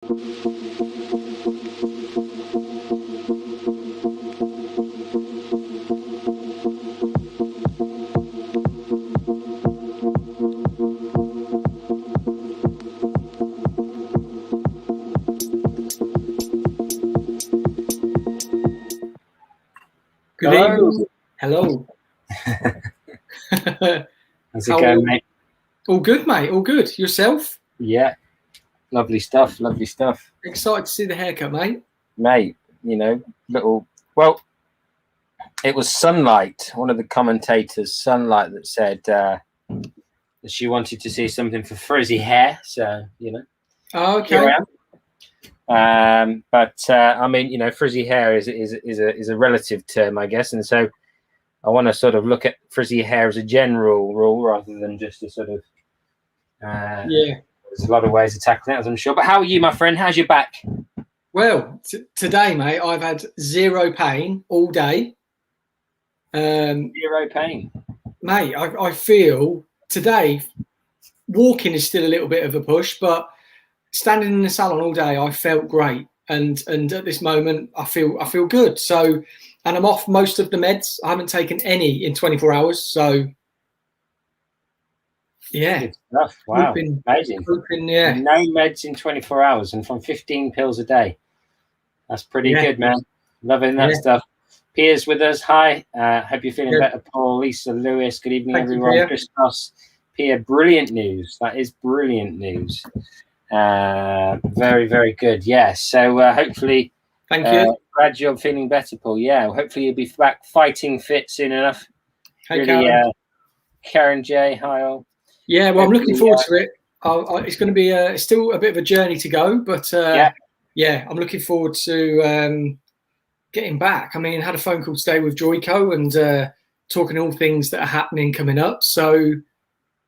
Good evening. Hello. How's it going, mate? All good, mate. All good. Yourself? Yeah. Lovely stuff. Lovely stuff. Excited to see the haircut, mate. Mate, you know, well, it was Sunlight, one of the commentators, Sunlight, that said that she wanted to see something for frizzy hair. So, you know. Oh, okay. But I mean, you know, frizzy hair is a relative term, I guess, and so I want to sort of look at frizzy hair as a general rule rather than just a sort of yeah. There's a lot of ways of tackling it, as I'm sure. But how are you, my friend? How's your back? Well, today, mate, I've had zero pain all day. Zero pain, mate. I feel today walking is still a little bit of a push, but standing in the salon all day, I felt great, and at this moment, I feel good. So, and I'm off most of the meds. I haven't taken any in 24 hours. So, yeah. Good stuff. Wow, amazing. Yeah. No meds in 24 hours, and from 15 pills a day. That's pretty good, man. Loving that stuff. Pia's with us. Hi. Hope you're feeling better, Paul, Lisa, Lewis. Good evening, everyone. Christos, Pia. Brilliant news. That is brilliant news. Very, very good. Yes. So hopefully, thank you. Glad you're feeling better, Paul. Yeah. Hopefully you'll be back fighting fit soon enough. Hey, really, Karen J. Hi all. Yeah. Well, I'm looking forward to it. It's going to be still a bit of a journey to go, but yeah, I'm looking forward to getting back. I mean, I had a phone call today with Joyco and talking all things that are happening coming up. So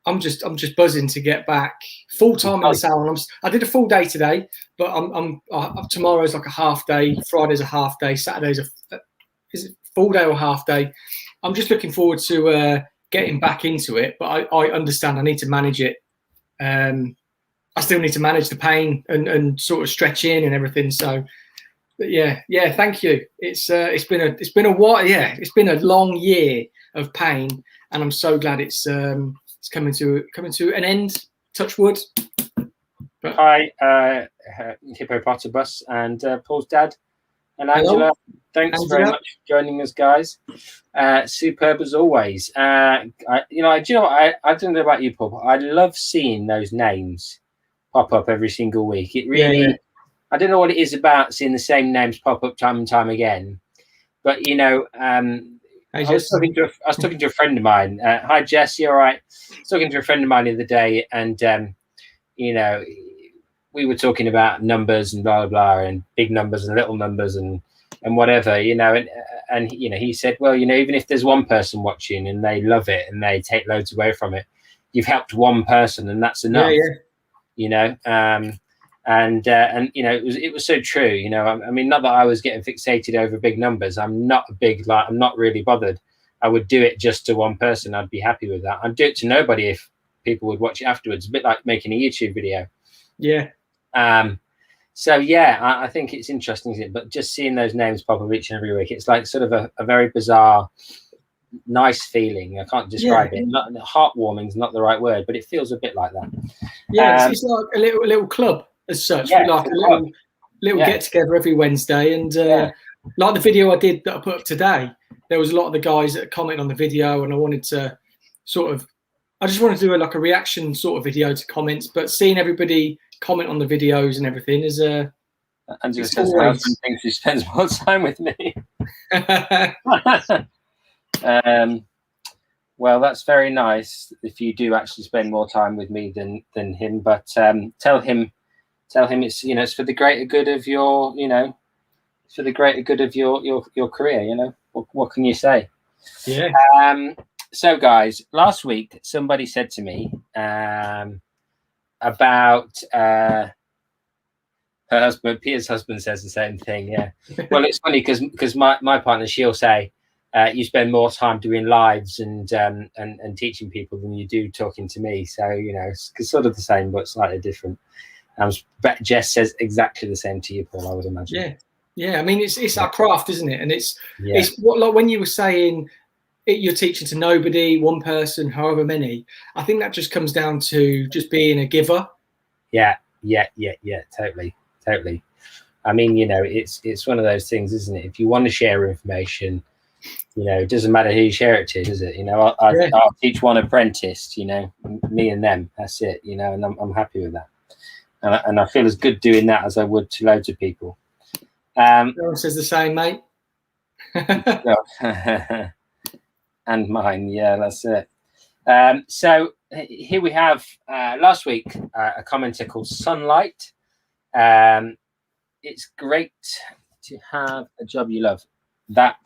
I'm just buzzing to get back full time in the salon. I did a full day today, but tomorrow's like a half day. Friday's a half day. Saturday's is it full day or half day? I'm just looking forward to getting back into it. But I understand I need to manage it. I still need to manage the pain and sort of stretch in and everything. So, but yeah. Thank you. It's been a while. Yeah, it's been a long year of pain, and I'm so glad it's coming to an end. Touch wood. But, hi, Hippopotamus and Paul's dad and Angela. Hello. Thanks very much for joining us, guys. Superb as always. Do you know what? I don't know about you, Paul, but I love seeing those names pop up every single week. It really, I don't know what it is about seeing the same names pop up time and time again. But you know, I was talking to a friend of mine. Hi, Jess. You all right? I was talking to a friend of mine the other day, and you know, we were talking about numbers and blah blah blah, and big numbers and little numbers and whatever, you know, and you know, he said, well, you know, even if there's one person watching and they love it and they take loads away from it, you've helped one person, and that's enough. You know, and you know, it was so true. You know, I mean, not that I was getting fixated over big numbers. I'm not really bothered. I would do it just to one person. I'd be happy with that. I'd do it to nobody if people would watch it afterwards. A bit like making a YouTube video. Yeah. So yeah, I think it's interesting, isn't it? But just seeing those names pop up each and every week, it's like sort of a very bizarre, nice feeling. I can't describe it. Not heartwarming is not the right word, but it feels a bit like that. Yeah, it's like a little club as such. Yeah, like a little get together every Wednesday, and like the video I did that I put up today, there was a lot of the guys that comment on the video, and I wanted to I just wanted to do a reaction sort of video to comments, but seeing everybody comment on the videos and everything is Angela says her husband thinks he spends more time with me. Well, that's very nice if you do actually spend more time with me than him. But tell him it's, you know, it's for the greater good of your, you know, it's for the greater good of your career. You know, what can you say? Yeah. So, guys, last week somebody said to me about her husband. Pia's husband says the same thing. Yeah. Well, it's funny because my partner, she'll say, you spend more time doing lives and teaching people than you do talking to me. So, you know, it's sort of the same, but slightly different. Jess says exactly the same to you, Paul, I would imagine. Yeah. I mean, it's our craft, isn't it? And it's what, like when you were saying you're teaching to nobody, one person, however many. I think that just comes down to just being a giver. Yeah. Totally. I mean, you know, it's one of those things, isn't it? If you want to share information, you know, it doesn't matter who you share it to, does it? You know, I'll teach one apprentice, you know, me and them. That's it, you know, and I'm happy with that. And I feel as good doing that as I would to loads of people. Everyone says the same, mate. And mine, yeah, that's it. So here we have last week a commenter called Sunlight. It's great to have a job you love. That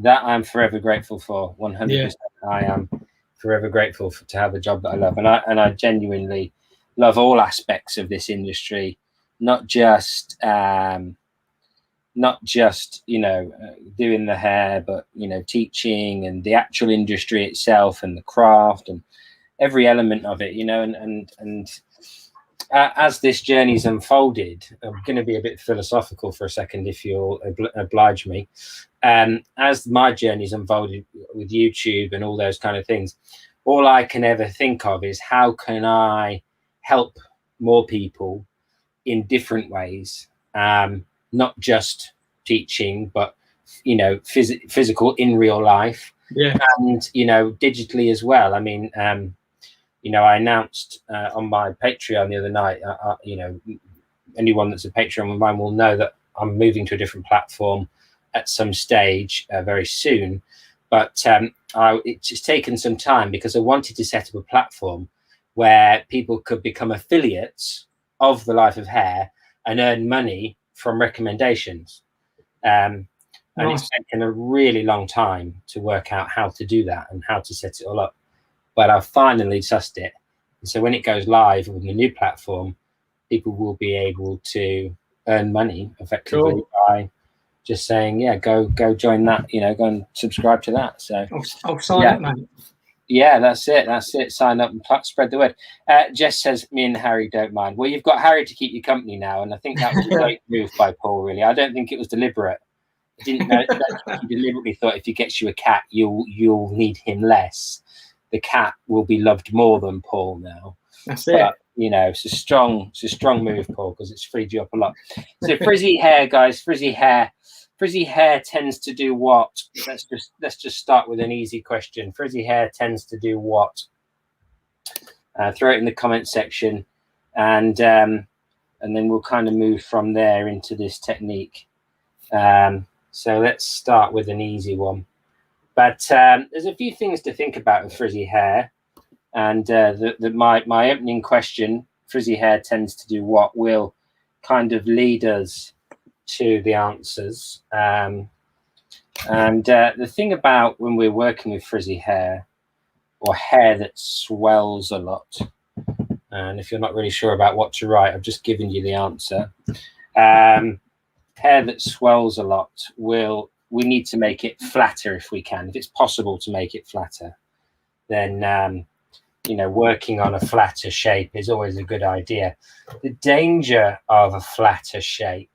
I'm forever grateful for. 100%. I am forever grateful to have a job that I love, and I genuinely love all aspects of this industry, not just you know, doing the hair, but you know, teaching and the actual industry itself and the craft and every element of it, you know. And as this journey's unfolded, I'm going to be a bit philosophical for a second, if you'll oblige me. As my journey's unfolded with YouTube and all those kind of things, all I can ever think of is how can I help more people in different ways, not just teaching, but you know, physical in real life, and you know, digitally as well. I mean, you know, I announced on my Patreon the other night, you know, anyone that's a Patreon of mine will know that I'm moving to a different platform at some stage very soon. But it's just taken some time because I wanted to set up a platform where people could become affiliates of The Life of Hair and earn money from recommendations. And it's taken a really long time to work out how to do that and how to set it all up. But I've finally sussed it. And so when it goes live with the new platform, people will be able to earn money effectively by just saying, yeah, go join that, you know, go and subscribe to that. So I'll sign up, mate. Yeah, that's it. Sign up and spread the word. Jess says, me and Harry don't mind. Well, you've got Harry to keep you company now, and I think that was a great move by Paul, really. I don't think it was deliberate. I didn't know he deliberately thought if he gets you a cat, you'll need him less. The cat will be loved more than Paul now. That's it. You know, it's a strong move, Paul, because it's freed you up a lot. So frizzy hair, guys, frizzy hair. Frizzy hair tends to do what? Let's just start with an easy question. Frizzy hair tends to do what? Throw it in the comment section, and then we'll kind of move from there into this technique. So let's start with an easy one. But there's a few things to think about with frizzy hair, and my opening question, frizzy hair tends to do what, will kind of lead us to the answers. And the thing about when we're working with frizzy hair, or hair that swells a lot, and if you're not really sure about what to write, I've just given you the answer. Hair that swells a lot, we need to make it flatter if we can. If it's possible to make it flatter, then you know, working on a flatter shape is always a good idea. The danger of a flatter shape,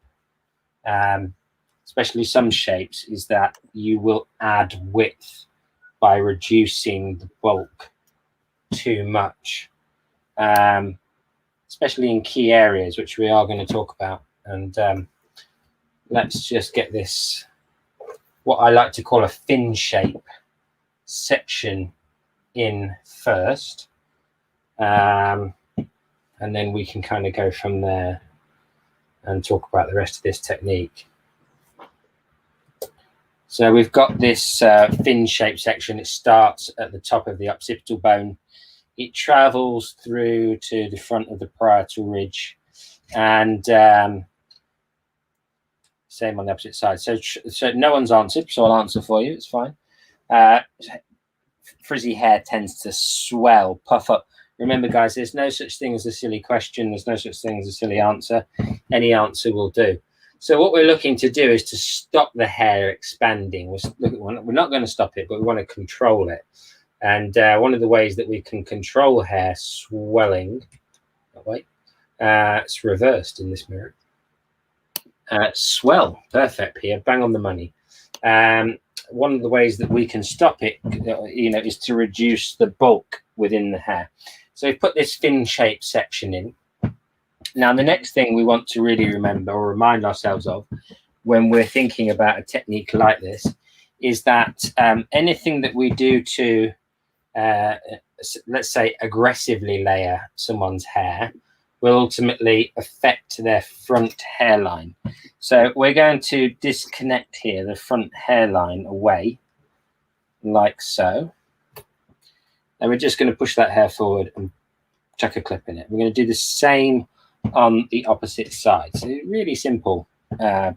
especially some shapes, is that you will add width by reducing the bulk too much, especially in key areas, which we are going to talk about. And let's just get this, what I like to call a fin shape section, in first, and then we can kind of go from there and talk about the rest of this technique. So we've got this fin shape section. It starts at the top of the occipital bone. It travels through to the front of the parietal ridge, and same on the opposite side. So no one's answered, so I'll answer for you. It's fine. Frizzy hair tends to swell, puff up. Remember, guys, there's no such thing as a silly question. There's no such thing as a silly answer. Any answer will do. So what we're looking to do is to stop the hair expanding. We're not going to stop it, but we want to control it. And one of the ways that we can control hair swelling, It's reversed in this mirror. Swell, perfect here, bang on the money. One of the ways that we can stop it, is to reduce the bulk within the hair. So we've put this fin-shaped section in. Now, the next thing we want to really remember or remind ourselves of when we're thinking about a technique like this is that anything that we do to, let's say, aggressively layer someone's hair will ultimately affect their front hairline. So we're going to disconnect here the front hairline away, like so. And we're just going to push that hair forward and chuck a clip in it. We're going to do the same on the opposite side. So really simple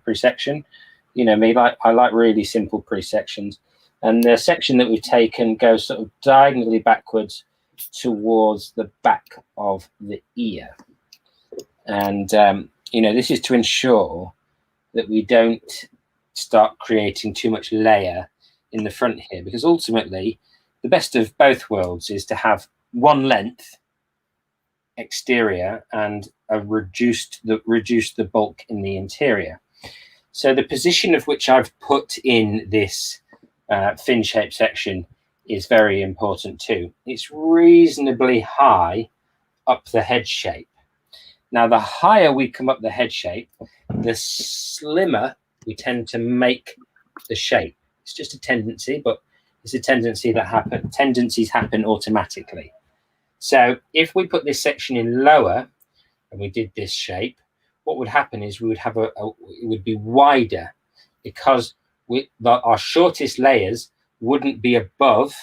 pre-section. You know me, I like really simple pre-sections. And the section that we've taken goes sort of diagonally backwards towards the back of the ear. And, this is to ensure that we don't start creating too much layer in the front here, because ultimately the best of both worlds is to have one length exterior and reduce the bulk in the interior. So the position of which I've put in this fin-shaped section is very important too. It's reasonably high up the head shape. Now, the higher we come up the head shape, the slimmer we tend to make the shape. It's just a tendency, but it's a tendency that tendencies happen automatically. So if we put this section in lower and we did this shape, what would happen is we would have it would be wider, because our shortest layers wouldn't be above,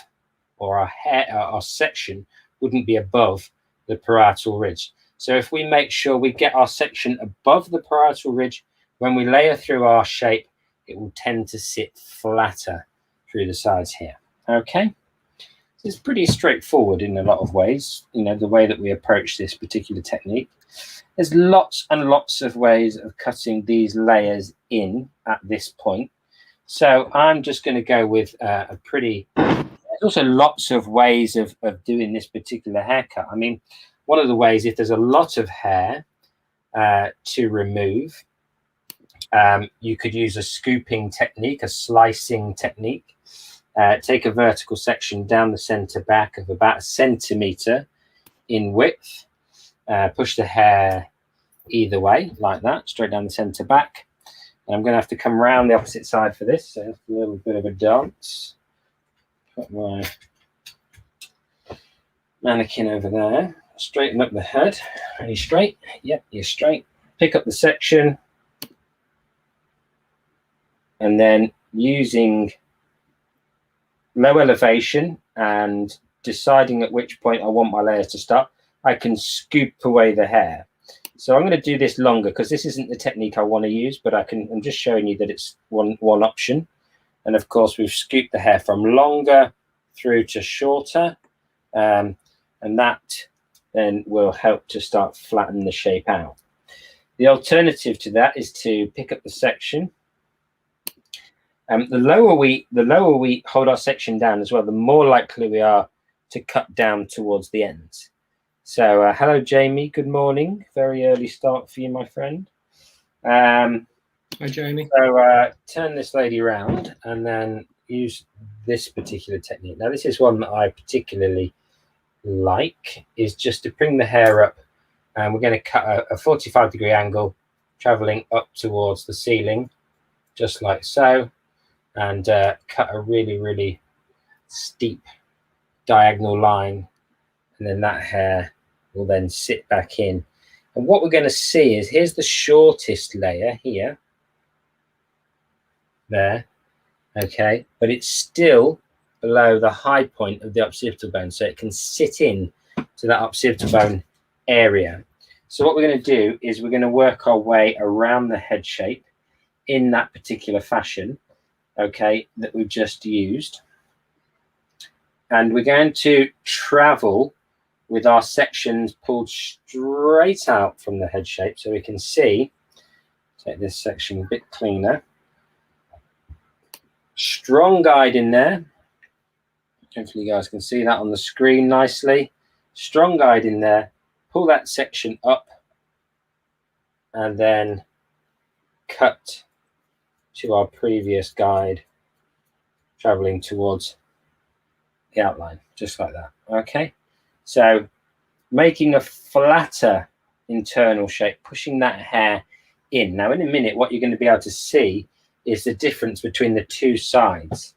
or our section wouldn't be above the parietal ridge. So if we make sure we get our section above the parietal ridge, when we layer through our shape, it will tend to sit flatter through the sides here. Okay, so it's pretty straightforward in a lot of ways, the way that we approach this particular technique. There's lots and lots of ways of cutting these layers in at this point. So I'm just going to go with there's also lots of ways of doing this particular haircut. I mean, one of the ways, if there's a lot of hair to remove, you could use a scooping technique, a slicing technique. Take a vertical section down the center back of about 1 centimeter in width. Push the hair either way, like that, straight down the center back. And I'm going to have to come around the opposite side for this, so it's a little bit of a dance. Put my mannequin over there. Straighten up the head. Are you straight? Yep, you're straight. Pick up the section. And then using low elevation and deciding at which point I want my layers to start, I can scoop away the hair. So I'm going to do this longer because this isn't the technique I want to use, but I'm just showing you that it's one option. And of course, we've scooped the hair from longer through to shorter. And that then will help to start flatten the shape out. The alternative to that is to pick up the section. The lower we hold our section down as well, the more likely we are to cut down towards the ends. So hello, Jamie. Good morning. Very early start for you, my friend. Hi, Jamie. So turn this lady around and then use this particular technique. Now, this is one that I particularly like, is just to bring the hair up, and we're going to cut a 45-degree angle, traveling up towards the ceiling, just like so, and cut a really, really steep diagonal line, and then that hair will then sit back in. And what we're going to see is, here's the shortest layer here, there, okay, but it's still below the high point of the occipital bone, so it can sit in to that occipital bone area. So what we're going to do is we're going to work our way around the head shape in that particular fashion, okay, that we've just used. And we're going to travel with our sections pulled straight out from the head shape, so we can see, take this section a bit cleaner. Strong guide in there. Hopefully you guys can see that on the screen nicely. Strong guide in there. Pull that section up and then cut to our previous guide, traveling towards the outline, just like that. Okay, so making a flatter internal shape, pushing that hair in. Now in a minute, what you're going to be able to see is the difference between the two sides.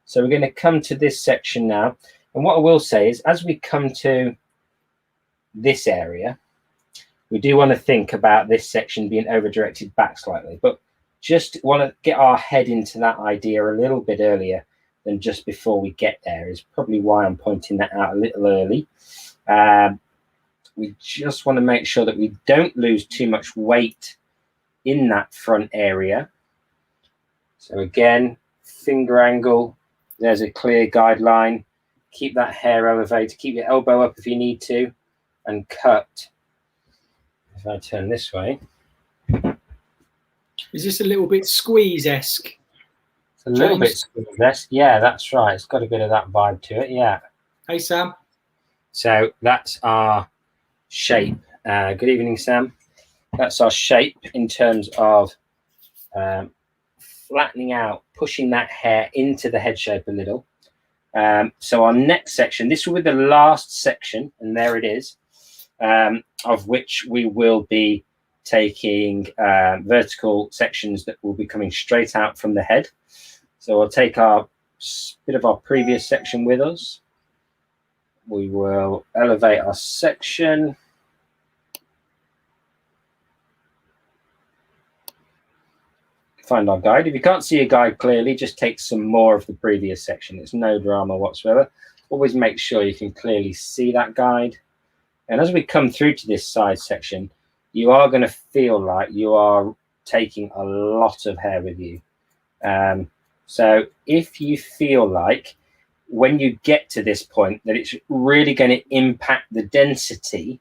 So we're going to come to this section now, and what I will say is, as we come to this area, we do want to think about this section being over directed back slightly, but just want to get our head into that idea a little bit earlier than just before we get there, is probably why I'm pointing that out a little early. We just want to make sure that we don't lose too much weight in that front area. So again, finger angle, there's a clear guideline. Keep that hair elevated, keep your elbow up if you need to, and cut. If I turn this way. Is this a little bit squeeze-esque? It's a little bit squeeze-esque. Yeah, that's right. It's got a bit of that vibe to it, yeah. Hey, Sam. So that's our shape. Good evening, Sam. That's our shape in terms of flattening out, pushing that hair into the head shape a little. So our next section, this will be the last section, and there it is, of which we will be taking vertical sections that will be coming straight out from the head. So we'll take our bit of our previous section with us. We will elevate our section. Find our guide. If you can't see a guide clearly, just take some more of the previous section. It's no drama whatsoever. Always make sure you can clearly see that guide. And as we come through to this side section, you are going to feel like you are taking a lot of hair with you. So if you feel like when you get to this point that it's really going to impact the density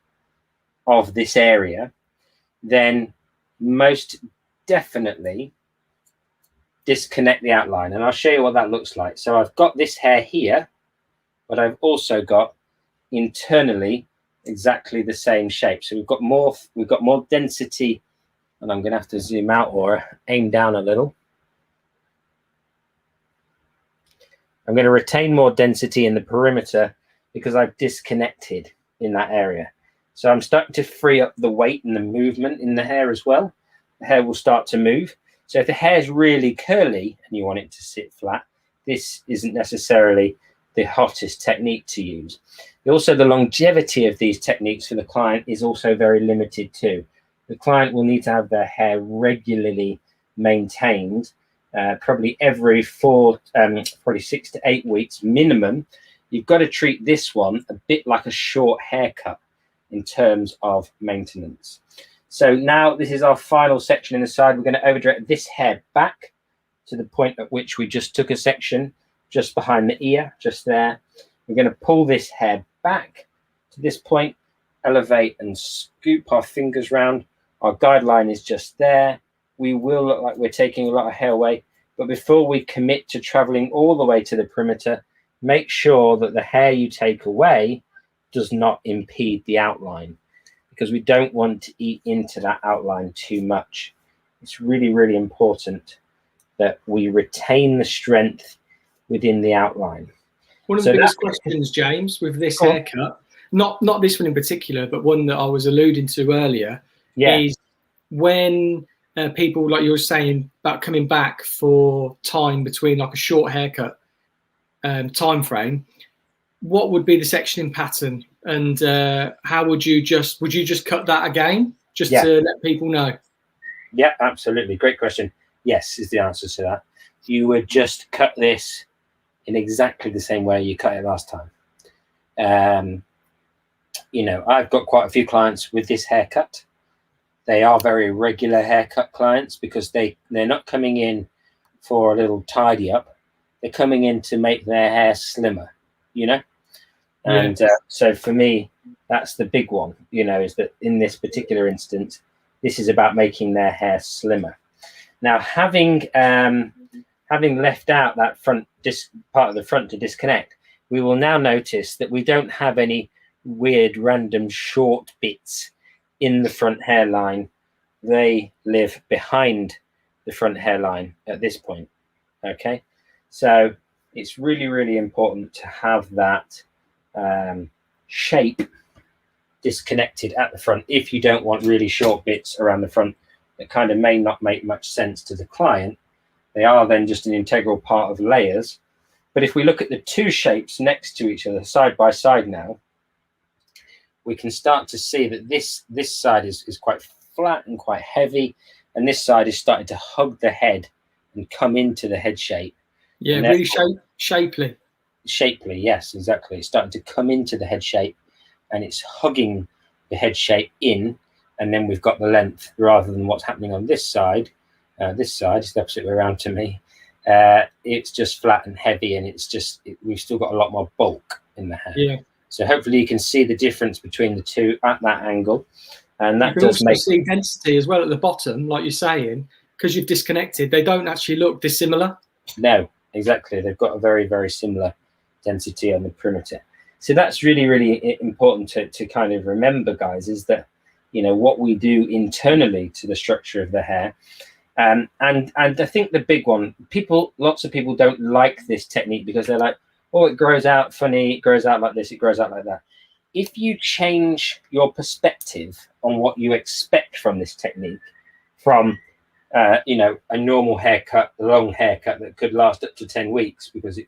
of this area, then most definitely disconnect the outline. And I'll show you what that looks like. So I've got this hair here, but I've also got internally exactly the same shape. So we've got more density, and I'm going to have to zoom out or aim down a little. I'm going to retain more density in the perimeter because I've disconnected in that area. So I'm starting to free up the weight and the movement in the hair as well. The hair will start to move. So if the hair is really curly and you want it to sit flat, this isn't necessarily the hottest technique to use. Also, the longevity of these techniques for the client is also very limited too. The client will need to have their hair regularly maintained, probably every probably 6 to 8 weeks minimum. You've got to treat this one a bit like a short haircut in terms of maintenance. So now this is our final section in the side. We're going to overdirect this hair back to the point at which we just took a section just behind the ear, just there. We're going to pull this hair back to this point, elevate and scoop our fingers round. Our guideline is just there. We will look like we're taking a lot of hair away, but before we commit to traveling all the way to the perimeter, make sure that the hair you take away does not impede the outline, because we don't want to eat into that outline too much. It's really, really important that we retain the strength within the outline. One of the biggest questions, James, with this haircut, not this one in particular, but one that I was alluding to earlier, is when people, like you were saying, about coming back for time between like a short haircut time frame, what would be the sectioning pattern, and how would you just cut that again just to let people know? Yeah, absolutely. Great question. Yes, is the answer to that. You would just cut this in exactly the same way you cut it last time. You know, I've got quite a few clients with this haircut. They are very regular haircut clients because they're not coming in for a little tidy up. They're coming in to make their hair slimmer, you know? And so for me, that's the big one, you know, is that in this particular instance, this is about making their hair slimmer. Now, having left out that front part of the front to disconnect, we will now notice that we don't have any weird random short bits in the front hairline they live behind the front hairline at this point. Okay, so it's really, really important to have that shape disconnected at the front if you don't want really short bits around the front that kind of may not make much sense to the client. They are then just an integral part of layers. But if we look at the two shapes next to each other side by side now, we can start to see that this side is quite flat and quite heavy, and this side is starting to hug the head and come into the head shape. Yeah, really shapely. Shapely, yes, exactly. It's starting to come into the head shape, and it's hugging the head shape in, and then we've got the length rather than what's happening on this side. This side is the opposite way around to me. It's just flat and heavy, and we've still got a lot more bulk in the hair. Yeah. So hopefully you can see the difference between the two at that angle, and that you can also see density as well at the bottom, like you're saying, because you've disconnected. They don't actually look dissimilar. No, exactly. They've got a very, very similar density on the perimeter. So that's really, really important to kind of remember, guys, is that, you know, what we do internally to the structure of the hair. And I think the big one, lots of people don't like this technique because they're like, oh, it grows out funny, it grows out like this, it grows out like that. If you change your perspective on what you expect from this technique, from you know, a normal haircut, a long haircut that could last up to 10 weeks because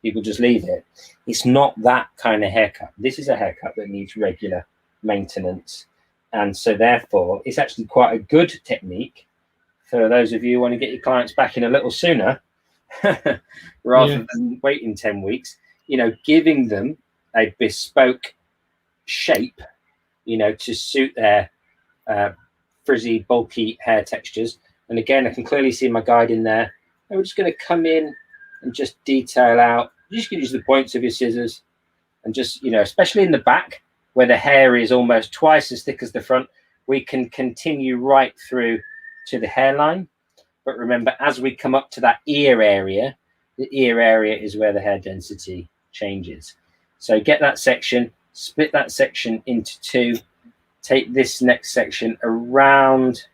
people just leave it. It's not that kind of haircut. This is a haircut that needs regular maintenance. And so therefore, it's actually quite a good technique for those of you who want to get your clients back in a little sooner rather than waiting 10 weeks, you know, giving them a bespoke shape, you know, to suit their frizzy, bulky hair textures. And again, I can clearly see my guide in there. And we're just going to come in and just detail out. You just can use the points of your scissors and just, you know, especially in the back where the hair is almost twice as thick as the front, we can continue right through to the hairline. But remember, as we come up to that ear area, the ear area is where the hair density changes. So get that section, split that section into two, take this next section around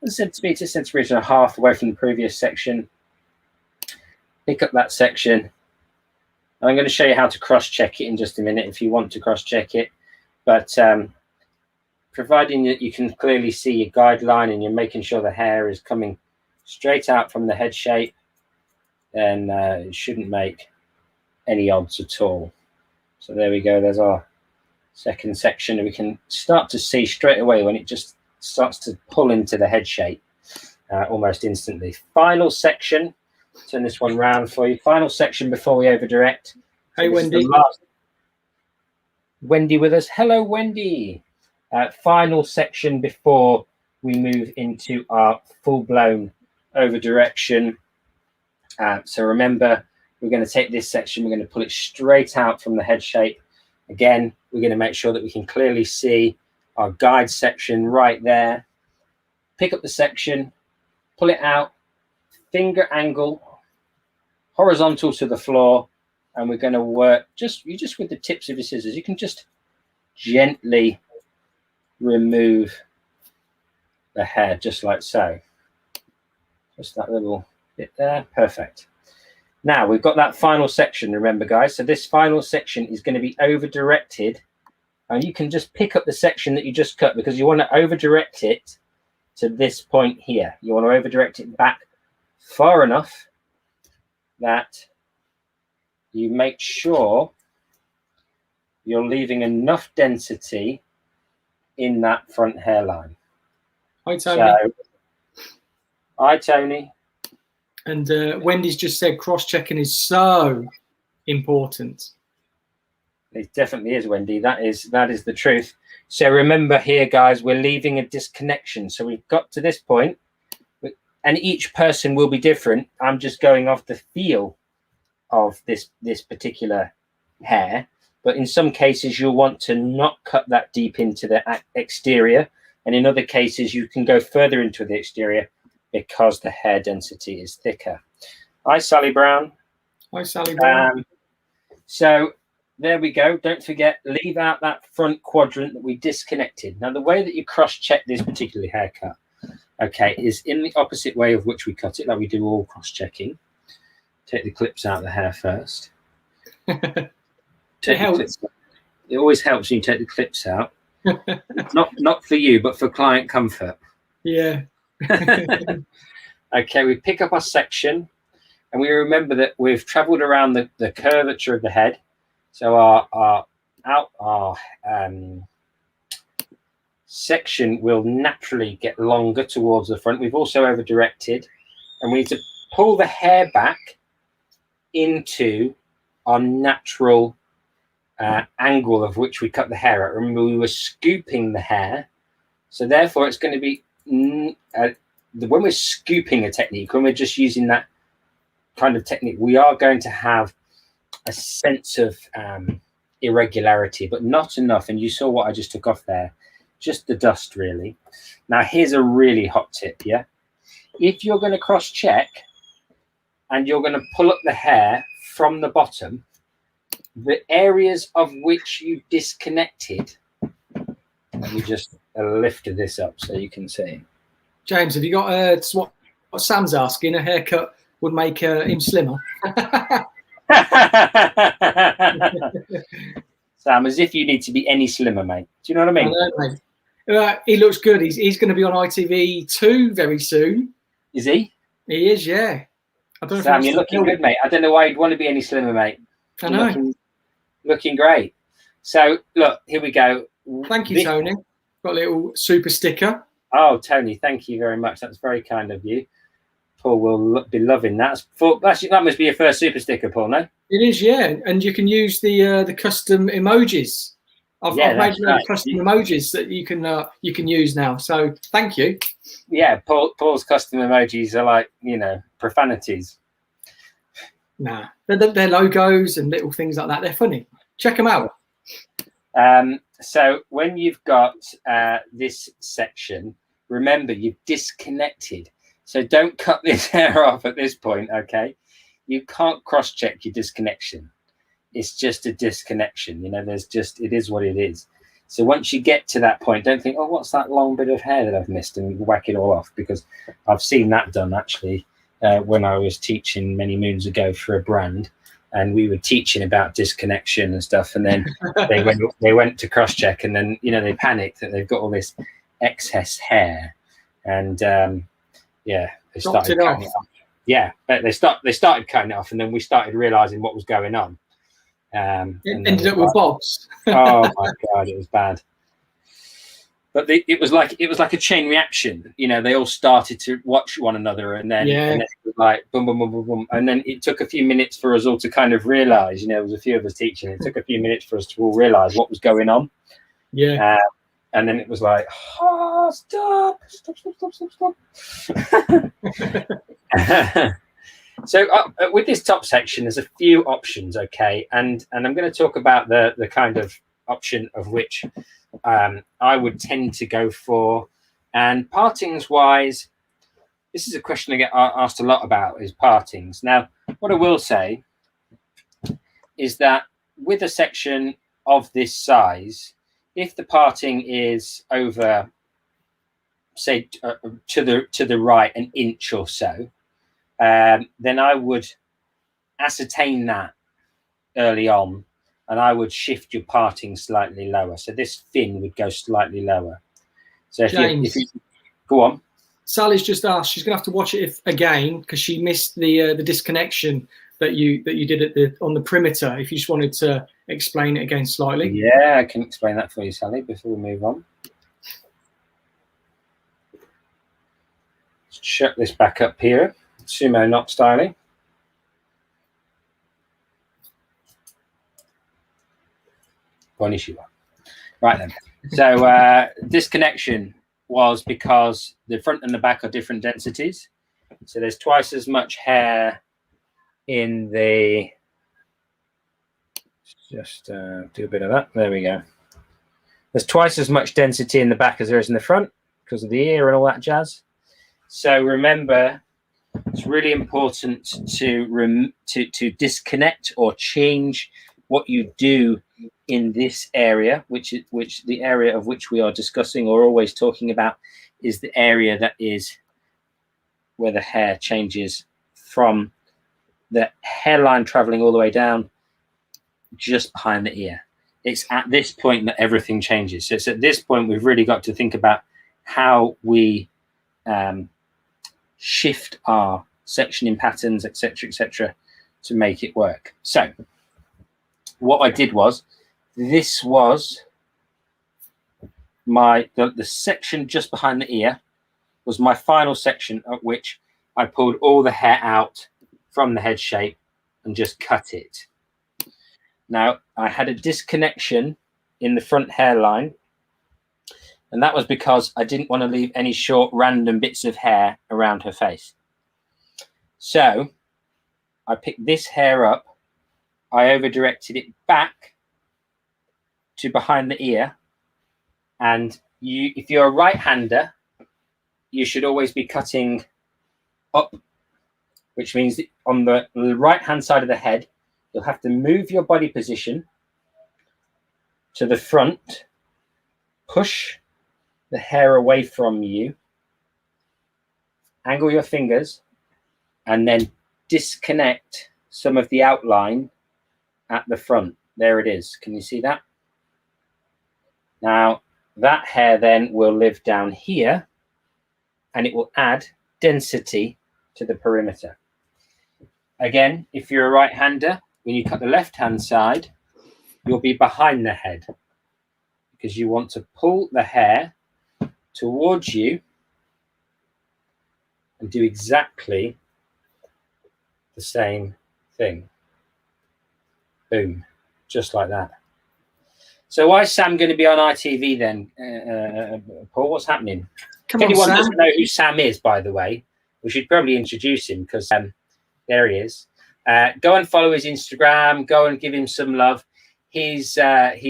a centimetre and a half away from the previous section, pick up that section. I'm going to show you how to cross-check it in just a minute if you want to cross-check it. But providing that you can clearly see your guideline and you're making sure the hair is coming straight out from the head shape, then it shouldn't make any odds at all. So there we go. There's our second section. And we can start to see straight away when it just starts to pull into the head shape almost instantly. Final section. Turn this one round for you. Final section before we over direct. Hey, Wendy. Wendy with us. Hello, Wendy. Final section before we move into our full-blown over direction. So remember, we're going to take this section, we're going to pull it straight out from the head shape. Again, we're going to make sure that we can clearly see our guide section right there. Pick up the section, pull it out, finger angle, horizontal to the floor, and we're going to work just with the tips of your scissors. You can just gently remove the hair, just like so. Just that little bit there. Perfect. Now we've got that final section, remember, guys. So this final section is going to be over directed, and you can just pick up the section that you just cut because you want to over direct it to this point here. You want to over direct it back far enough that you make sure you're leaving enough density in that front hairline. Hi, Tony. So, hi, Tony. And Wendy's just said cross-checking is so important. It definitely is, Wendy. That is the truth. So remember here, guys, we're leaving a disconnection. So we've got to this point, and each person will be different. I'm just going off the feel of this particular hair. But in some cases, you'll want to not cut that deep into the exterior. And in other cases, you can go further into the exterior because the hair density is thicker. Hi, Sally Brown. Hi, Sally Brown. So there we go. Don't forget, leave out that front quadrant that we disconnected. Now, the way that you cross-check this particular haircut, okay, is in the opposite way of which we cut it, like we do all cross-checking. Take the clips out of the hair first. It always helps when you take the clips out. not for you, but for client comfort. Yeah. Okay, we pick up our section, and we remember that we've travelled around the curvature of the head. So our section will naturally get longer towards the front. We've also over-directed, and we need to pull the hair back into our natural angle of which we cut the hair at. Remember, we were scooping the hair, so therefore it's going to be when we're scooping a technique, when we're just using that kind of technique, we are going to have a sense of irregularity, but not enough. And you saw what I just took off there, just the dust, really. Now, here's a really hot tip. Yeah, if you're going to cross check and you're going to pull up the hair from the bottom, the areas of which you disconnected, let me just lift this up so you can see. James, have you got what Sam's asking? A haircut would make him slimmer. Sam, as if you need to be any slimmer, mate. Do you know what I mean? I know, mate. He looks good. He's going to be on ITV2 very soon. Is he? He is, yeah. I don't know. Sam, you're looking good, mate. I don't know why you'd want to be any slimmer, mate. I know. Looking great. So, look, here we go. Thank you, Tony. Got a little super sticker. Oh, Tony, thank you very much. That's very kind of you. Paul will be loving that. That must be your first super sticker, Paul, no? It is, yeah. And you can use the custom emojis. I've made custom emojis that you can use now. So thank you. Yeah, Paul's custom emojis are like, profanities. Nah, they're logos and little things like that. They're funny. Check them out. So when you've got this section, remember you've disconnected. So don't cut this hair off at this point, okay? You can't cross-check your disconnection. It's just a disconnection. It is what it is. So once you get to that point, don't think, oh, what's that long bit of hair that I've missed, and whack it all off, because I've seen that done actually when I was teaching many moons ago for a brand, and we were teaching about disconnection and stuff, and then they went to cross-check, and then, they panicked that they've got all this excess hair, and they started cutting it off. Yeah, but they started cutting it off, and then we started realizing what was going on. It ended up with bobs. Oh my God, it was bad. But it was like a chain reaction. They all started to watch one another, and then it was like boom, boom, boom, boom, boom. And then it took a few minutes for us all to kind of realize. There was a few of us teaching. It took a few minutes for us to all realize what was going on. Yeah. And then it was like, oh, stop. So with this top section, there's a few options, okay? And I'm going to talk about the kind of option of which I would tend to go for. And partings-wise, this is a question I get asked a lot about, is partings. Now, what I will say is that with a section of this size, if the parting is over, say, to the right an inch or so, then I would ascertain that early on, and I would shift your parting slightly lower. So this fin would go slightly lower. So if you go on. Sally's just asked, she's going to have to watch it again because she missed the disconnection that you did on the perimeter. If you just wanted to explain it again slightly. Yeah, I can explain that for you, Sally, before we move on. Let's shut this back up here. Sumo knot styling. Konnichiwa. Right then. So disconnection was because the front and the back are different densities. So there's twice as much hair in the, just do a bit of that. There we go. There's twice as much density in the back as there is in the front because of the ear and all that jazz. So remember, it's really important to disconnect or change what you do in this area, which the area of which we are discussing or always talking about, is the area that is where the hair changes from the hairline traveling all the way down just behind the ear. It's at this point that everything changes. So it's at this point we've really got to think about how we shift our sectioning patterns, etc., to make it work. So what I did was, this was the section just behind the ear was my final section, at which I pulled all the hair out from the head shape and just cut it. Now, I had a disconnection in the front hairline, and that was because I didn't want to leave any short random bits of hair around her face. So I picked this hair up, I over directed it back to behind the ear, and if you're a right-hander, you should always be cutting up, which means that on the right-hand side of the head, you'll have to move your body position to the front, push the hair away from you, angle your fingers, and then disconnect some of the outline at the front. There it is. Can you see that? Now, that hair then will live down here, and it will add density to the perimeter. Again, if you're a right-hander, when you cut the left-hand side, you'll be behind the head because you want to pull the hair towards you and do exactly the same thing. Boom, just like that. So why is Sam going to be on ITV then, Paul? What's happening? If anyone doesn't know who Sam is, by the way, we should probably introduce him, because there he is. Go and follow his Instagram. Go and give him some love. He's Kerry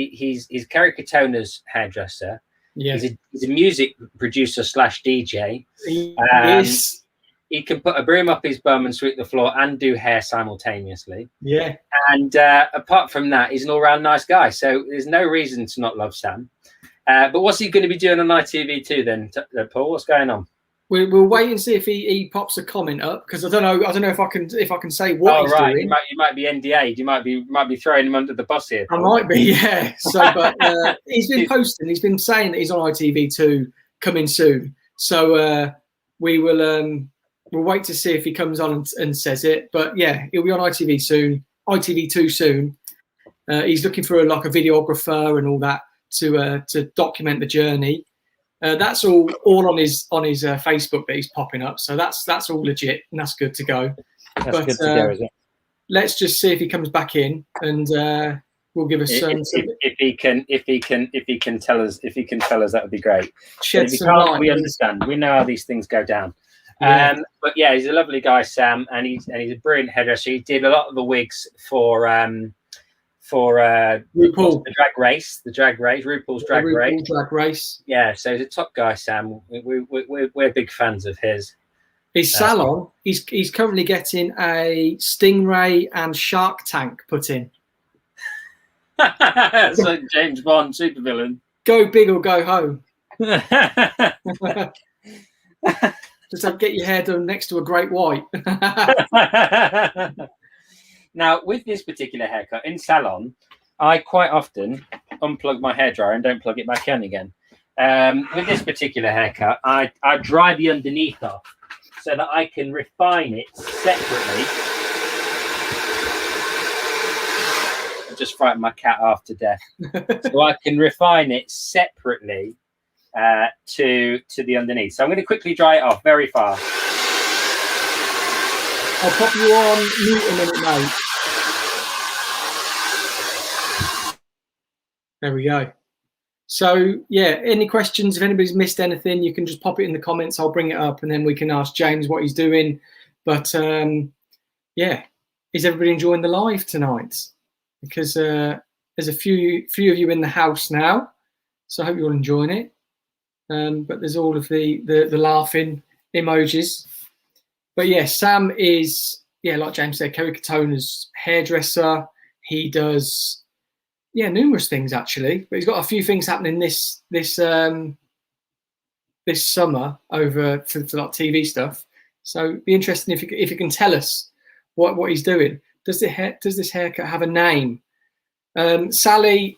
Katona's hairdresser. Yeah. He's a music producer / DJ. Yes. He can put a broom up his bum and sweep the floor and do hair simultaneously. Yeah. And apart from that, he's an all-round nice guy. So there's no reason to not love Sam. But what's he going to be doing on ITV2 then, Paul? What's going on? We'll wait and see if he pops a comment up, because I don't know if I can say what he's doing. You might be NDA'd. You might be throwing him under the bus here, Paul. I might be, yeah. So, but he's been posting. He's been saying that he's on ITV2 coming soon. So we will we'll wait to see if he comes on and says it. But yeah, he'll be on ITV2 soon. He's looking for a videographer and all that to document the journey. That's all on his Facebook that he's popping up. So that's all legit, and that's good to go. That's good to go, is it? Let's just see if he comes back in, and we'll give us some. If he can tell us, that would be great. Shed some light. We understand. We know how these things go down. Yeah. But yeah, he's a lovely guy, Sam, and he's a brilliant hairdresser. He did a lot of the wigs for RuPaul, the drag race, RuPaul's drag race. Yeah, so he's a top guy, Sam. We're big fans of his. His salon, he's currently getting a stingray and shark tank put in. It's like James Bond supervillain. Go big or go home. Just get your hair done next to a great white. Now, with this particular haircut in salon, I quite often unplug my hairdryer and don't plug it back in again. With this particular haircut, I dry the underneath off so that I can refine it separately. I just frightened my cat half to death. So I can refine it separately to the underneath. So I'm going to quickly dry it off very fast. I'll pop you on mute a minute, mate. There we go. So, yeah, any questions? If anybody's missed anything, you can just pop it in the comments. I'll bring it up, and then we can ask James what he's doing. But, yeah, is everybody enjoying the live tonight? Because there's a few of you in the house now, so I hope you're all enjoying it. But there's all of the laughing emojis. But yeah, Sam is, like James said, Kerry Katona's hairdresser. He does, numerous things actually, but he's got a few things happening this summer over for like TV stuff. So it'd be interesting if you can tell us what he's doing. Does this haircut have a name? Sally,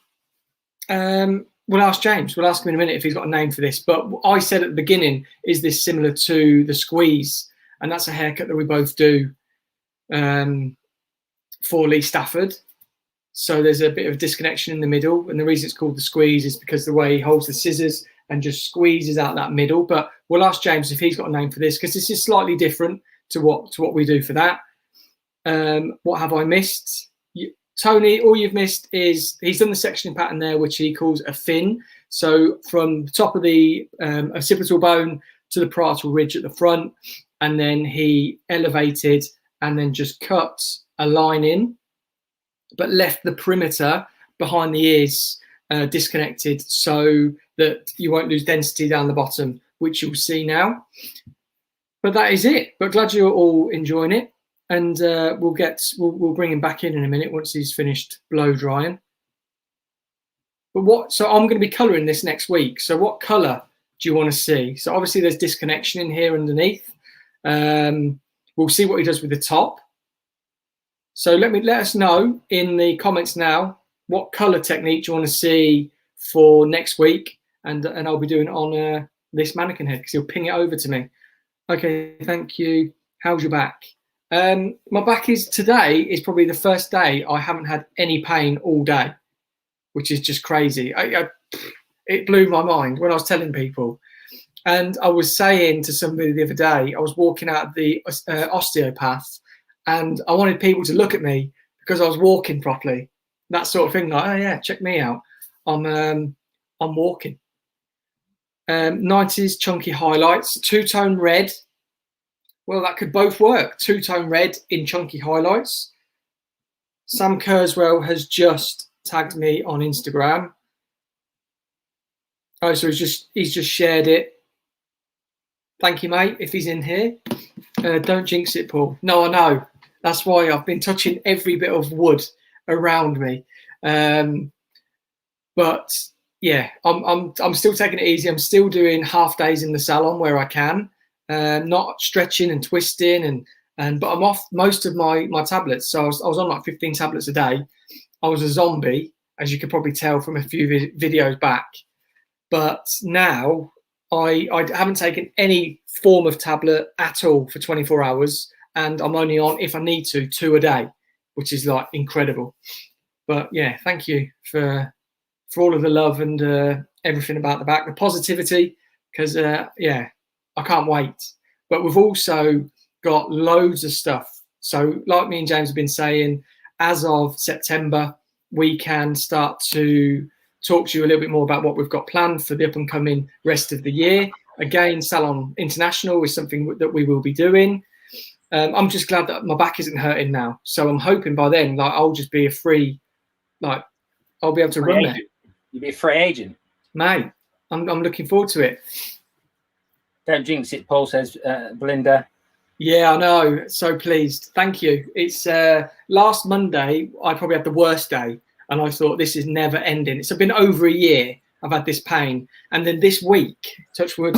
we'll ask James. We'll ask him in a minute if he's got a name for this. But I said at the beginning, is this similar to the squeeze? And that's a haircut that we both do for Lee Stafford. So there's a bit of disconnection in the middle. And the reason it's called the squeeze is because the way he holds the scissors and just squeezes out that middle. But we'll ask James if he's got a name for this, because this is slightly different to what we do for that. What have I missed? Tony, all you've missed is he's done the sectioning pattern there, which he calls a fin. So from the top of the occipital bone to the parietal ridge at the front, and then he elevated and then just cut a line in, but left the perimeter behind the ears disconnected so that you won't lose density down the bottom, which you'll see now. But that is it. But glad you're all enjoying it. And we'll bring him back in a minute once he's finished blow drying. But so I'm going to be colouring this next week. So what colour do you want to see? So obviously there's disconnection in here underneath. We'll see what he does with the top. So let us know in the comments now what colour technique do you want to see for next week, and I'll be doing it on this mannequin head because he'll ping it over to me. Okay, thank you. How's your back? My back today is probably the first day I haven't had any pain all day, which is just crazy. It blew my mind when I was telling people. And I was saying to somebody the other day, I was walking out the osteopath, and I wanted people to look at me because I was walking properly. That sort of thing, like, oh yeah, check me out. I'm walking. 90s chunky highlights, two-tone red. Well, that could both work. Two-tone red in chunky highlights. Sam Kurzweil has just tagged me on Instagram. Oh, so he's just shared it. Thank you, mate, if he's in here. Don't jinx it, Paul. No, I know. That's why I've been touching every bit of wood around me. But yeah, I'm still taking it easy. I'm still doing half days in the salon where I can. Not stretching and twisting, but I'm off most of my tablets. So I was on like 15 tablets a day. I was a zombie, as you could probably tell from a few videos back. But now I haven't taken any form of tablet at all for 24 hours, and I'm only on, if I need to, 2 a day, which is like incredible. But yeah, thank you for all of the love and everything about the back, the positivity, because yeah, I can't wait. But we've also got loads of stuff. So like me and James have been saying, as of September, we can start to talk to you a little bit more about what we've got planned for the up and coming rest of the year. Again, Salon International is something that we will be doing. I'm just glad that my back isn't hurting now. So I'm hoping by then, like, I'll just be a free, like, I'll be able to run there. You'll be a free agent. Mate, I'm looking forward to it. Don't jinx it, Paul says, Belinda. Yeah, I know. So pleased. Thank you. It's last Monday, I probably had the worst day. And I thought, this is never ending. It's been over a year I've had this pain. And then this week, touch wood,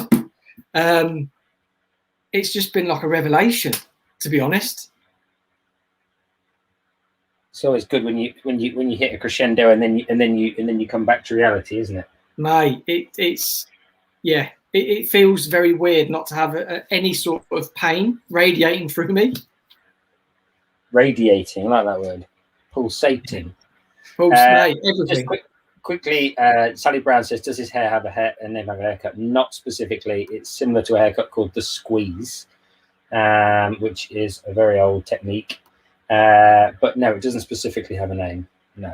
it's just been like a revelation, to be honest. It's always good when you hit a crescendo and then you come back to reality, isn't it? Mate, it's yeah. It feels very weird not to have any sort of pain radiating through me. Radiating, I like that word. Pulsating. Mate, everything. Just quickly, Sally Brown says, does his hair have a name of a haircut? Not specifically. It's similar to a haircut called the squeeze, which is a very old technique. But no, it doesn't specifically have a name. No.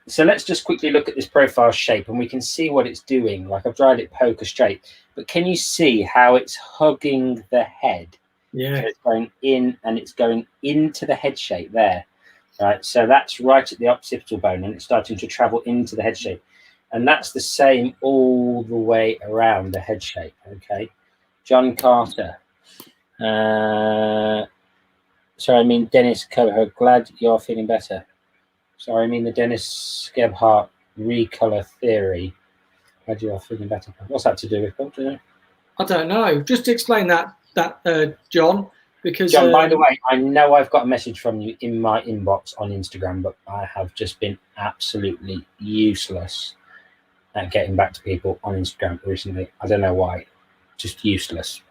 So let's just quickly look at this profile shape, and we can see what it's doing. Like, I've dried it poker straight, but can you see how it's hugging the head? Yeah. So it's going in, and it's going into the head shape there. Right, so that's right at the occipital bone, and it's starting to travel into the head shape, and that's the same all the way around the head shape. Okay, John Carter. Sorry, I mean Dennis Coho. Glad you're feeling better. Sorry, I mean the Dennis Gebhardt recolor theory. How do you feeling better? What's that to do with? Do you know? I don't know. Just explain that, John. Because John, by the way, I know I've got a message from you in my inbox on Instagram, but I have just been absolutely useless at getting back to people on Instagram recently. I don't know why. Just useless.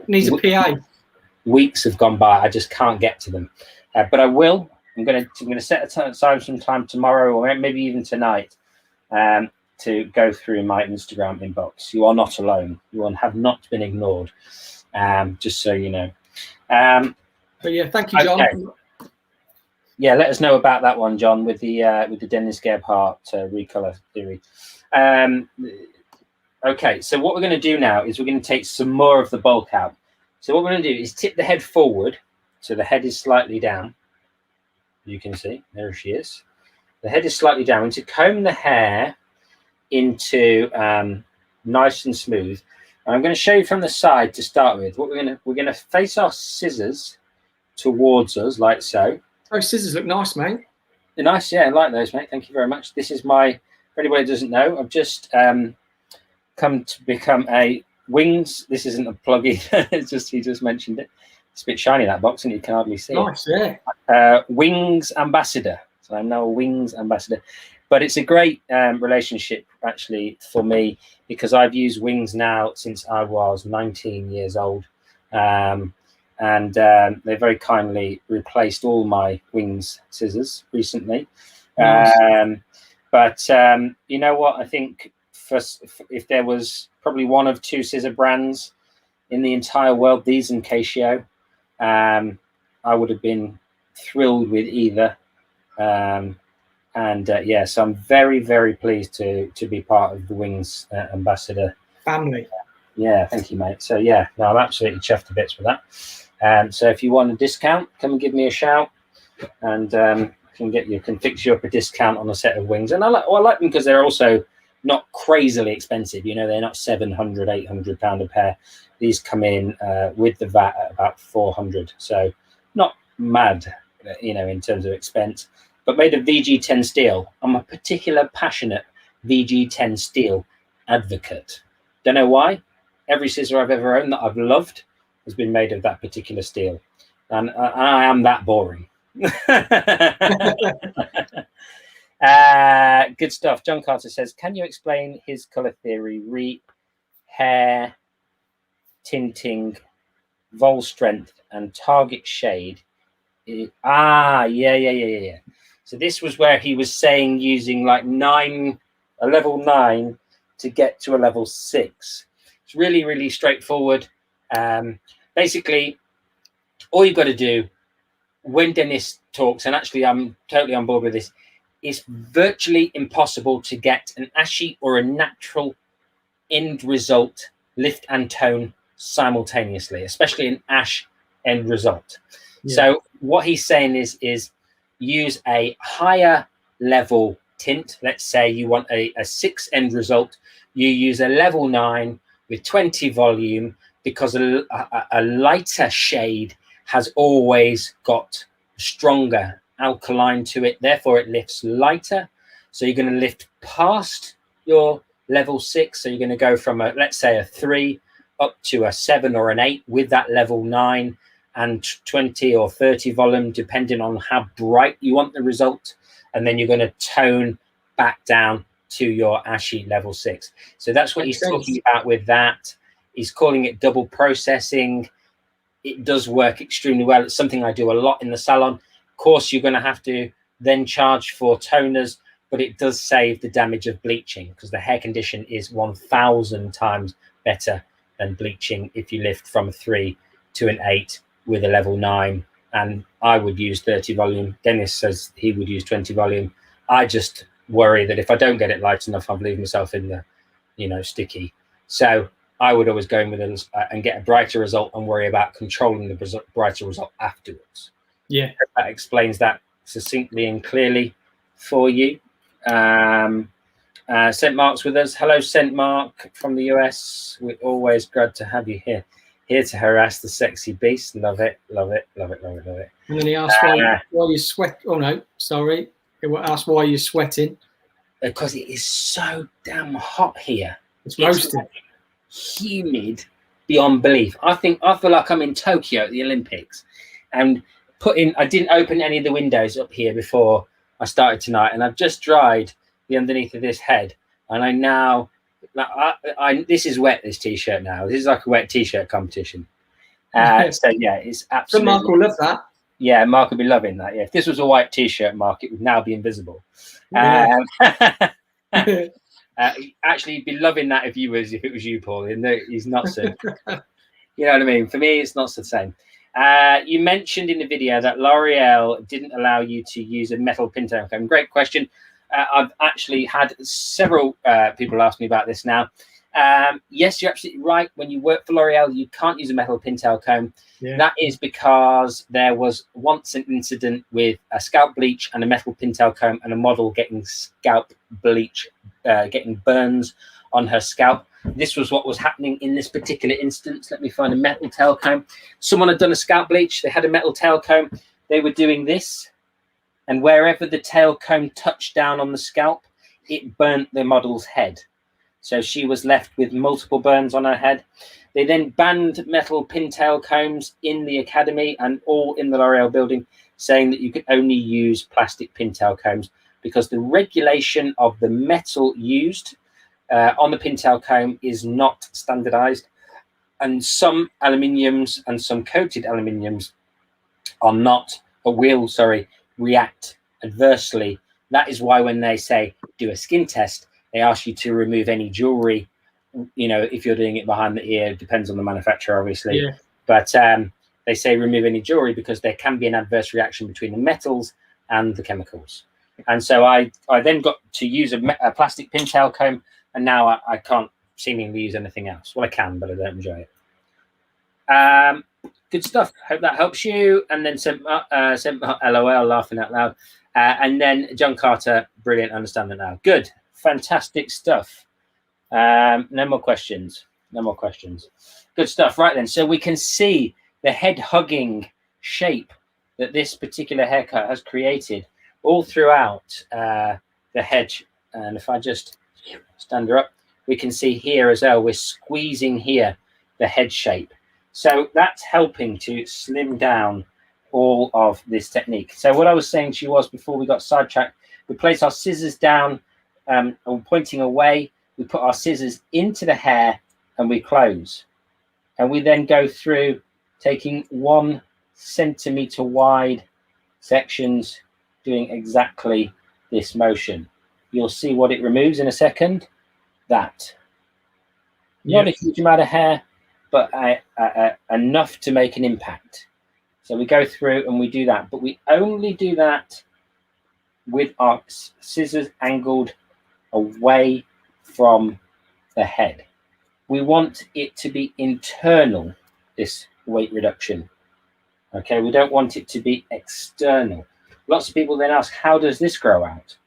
Needs a PA. Weeks have gone by. I just can't get to them. But I will. I'm going to set aside some time tomorrow or maybe even tonight to go through my Instagram inbox. You are not alone. You have not been ignored. Just so you know. But yeah, thank you, John. Okay. Yeah, let us know about that one, John, with the Dennis Gebhardt recolor theory. Okay, so what we're going to do now is we're going to take some more of the bulk out. So what we're going to do is tip the head forward, so the head is slightly down. You can see, there she is. The head is slightly down. And to comb the hair into nice and smooth, and I'm going to show you from the side to start with. What we're going to face our scissors towards us, like so. Those scissors look nice, mate. They're nice, yeah, I like those, mate. Thank you very much. This is my, for anybody who doesn't know, I've just come to become a Wings. This isn't a plug-in. It's just, he just mentioned it. It's a bit shiny, that box, and you can hardly see nice, it. Yeah. Wings ambassador. So I'm now a Wings ambassador. But it's a great relationship, actually, for me, because I've used Wings now since I was 19 years old. And they very kindly replaced all my Wings scissors recently. Nice. But you know what? I think if there was probably one of two scissor brands in the entire world, these and Casio, I would have been thrilled with either. Yeah, so I'm very, very pleased to be part of the Wings ambassador family. Yeah, thank you, mate. So yeah, no, I'm absolutely chuffed to bits with that. So if you want a discount, come and give me a shout, and can fix you up a discount on a set of Wings. And I like them because they're also not crazily expensive. You know, they're not £700, £800 a pair. These come in with the VAT at about 400. So not mad, you know, in terms of expense. But made of VG10 steel. I'm a particular passionate VG10 steel advocate. Don't know why. Every scissor I've ever owned that I've loved has been made of that particular steel. And I am that boring. Good stuff. John Carter says, can you explain his color theory, hair, tinting, vol strength, and target shade? Yeah. So this was where he was saying using like a level 9 to get to a level 6. It's really, really straightforward. Basically, all you've got to do when Dennis talks, and actually I'm totally on board with this, it's virtually impossible to get an ashy or a natural end result, lift and tone simultaneously, especially an ash end result. Yeah. So what he's saying is use a higher level tint. Let's say you want a 6 end result. You use a level 9 with 20 volume, because a lighter shade has always got stronger alkaline to it. Therefore, it lifts lighter. So you're going to lift past your level 6. So you're going to go from let's say a 3 up to a 7 or an 8 with that level 9 and 20 or 30 volume, depending on how bright you want the result. And then you're going to tone back down to your ashy level 6. So that's what he's talking about with that. He's calling it double processing. It does work extremely well. It's something I do a lot in the salon. Of course, you're going to have to then charge for toners, but it does save the damage of bleaching, because the hair condition is 1,000 times better than bleaching if you lift from a 3 to an 8 with a level 9. And I would use 30 volume. Dennis says he would use 20 volume. I just worry that if I don't get it light enough, I'll leave myself in the, sticky. So I would always go in with and get a brighter result and worry about controlling the brighter result afterwards. Yeah, that explains that succinctly and clearly for you. St. Mark's with us. Hello, St. Mark from the US. We're always glad to have you here. Here to harass the sexy beast. Love it. And then he asked why you sweat. Oh no, sorry. That's why you're sweating. Because it is so damn hot here. It's roasting. Like humid beyond belief. I feel like I'm in Tokyo at the Olympics, and I didn't open any of the windows up here before I started tonight, and I've just dried the underneath of this head, and I now this is wet, this t-shirt now. This is like a wet t-shirt competition. So yeah, it's absolutely. So Mark will love that. Yeah, Mark would be loving that. Yeah, if this was a white t-shirt, Mark, it would now be invisible. Yeah. Actually, he'd be loving that if it was you, Paul. He's not so. You know what I mean? For me, it's not the same. You mentioned in the video that L'Oreal didn't allow you to use a metal pintail comb. Great question. I've actually had several people ask me about this now. Yes, you're absolutely right. When you work for L'Oreal, you can't use a metal pintail comb. Yeah. That is because there was once an incident with a scalp bleach and a metal pintail comb, and a model getting scalp bleach, getting burns on her scalp. This was what was happening in this particular instance. Let me find a metal tail comb. Someone had done a scalp bleach. They had a metal tail comb. They were doing this, and wherever the tail comb touched down on the scalp, it burnt the model's head. So she was left with multiple burns on her head. They then banned metal pintail combs in the academy and all in the L'Oreal building, saying that you could only use plastic pintail combs because the regulation of the metal used on the pintail comb is not standardized. And some aluminiums and some coated aluminiums are not, or will, react adversely. That is why when they say do a skin test, they ask you to remove any jewelry. You know, if you're doing it behind the ear, it depends on the manufacturer, obviously. Yeah. But they say remove any jewelry because there can be an adverse reaction between the metals and the chemicals. And so I then got to use a plastic pintail comb, and now I can't seemingly use anything else. Well, I can, but I don't enjoy it. Good stuff. Hope that helps you. And then some LOL, laughing out loud. And then John Carter, brilliant, understand that now. Good. Fantastic stuff. No more questions. No more questions. Good stuff. Right then. So we can see the head hugging shape that this particular haircut has created all throughout the hedge. And if I just stand her up, we can see here as well, we're squeezing here the head shape. So that's helping to slim down all of this technique. So what I was saying to you was, before we got sidetracked, we place our scissors down or pointing away, we put our scissors into the hair and we close. And we then go through taking 1 centimeter wide sections, doing exactly this motion. You'll see what it removes in a second. That. Not a huge amount of hair, but enough to make an impact. So we go through and we do that, but we only do that with our scissors angled away from the head. We want it to be internal, this weight reduction. Okay, we don't want it to be external. Lots of people then ask, how does this grow out?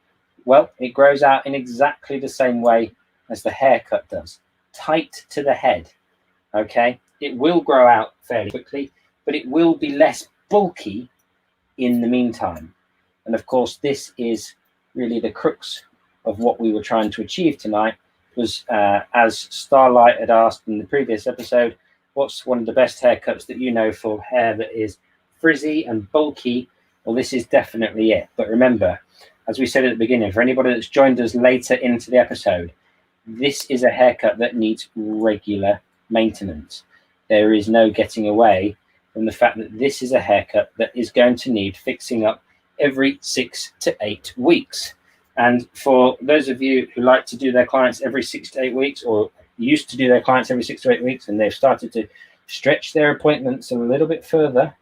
Well, it grows out in exactly the same way as the haircut does, tight to the head. Okay, it will grow out fairly quickly, but it will be less bulky in the meantime. And of course, this is really the crux of what we were trying to achieve tonight. Was as Starlight had asked in the previous episode, what's one of the best haircuts that you know for hair that is frizzy and bulky? Well, this is definitely it. But remember, as we said at the beginning, for anybody that's joined us later into the episode, this is a haircut that needs regular maintenance. There is no getting away from the fact that this is a haircut that is going to need fixing up every 6 to 8 weeks. And for those of you who like to do their clients every 6 to 8 weeks, or used to do their clients every 6 to 8 weeks, and they've started to stretch their appointments a little bit further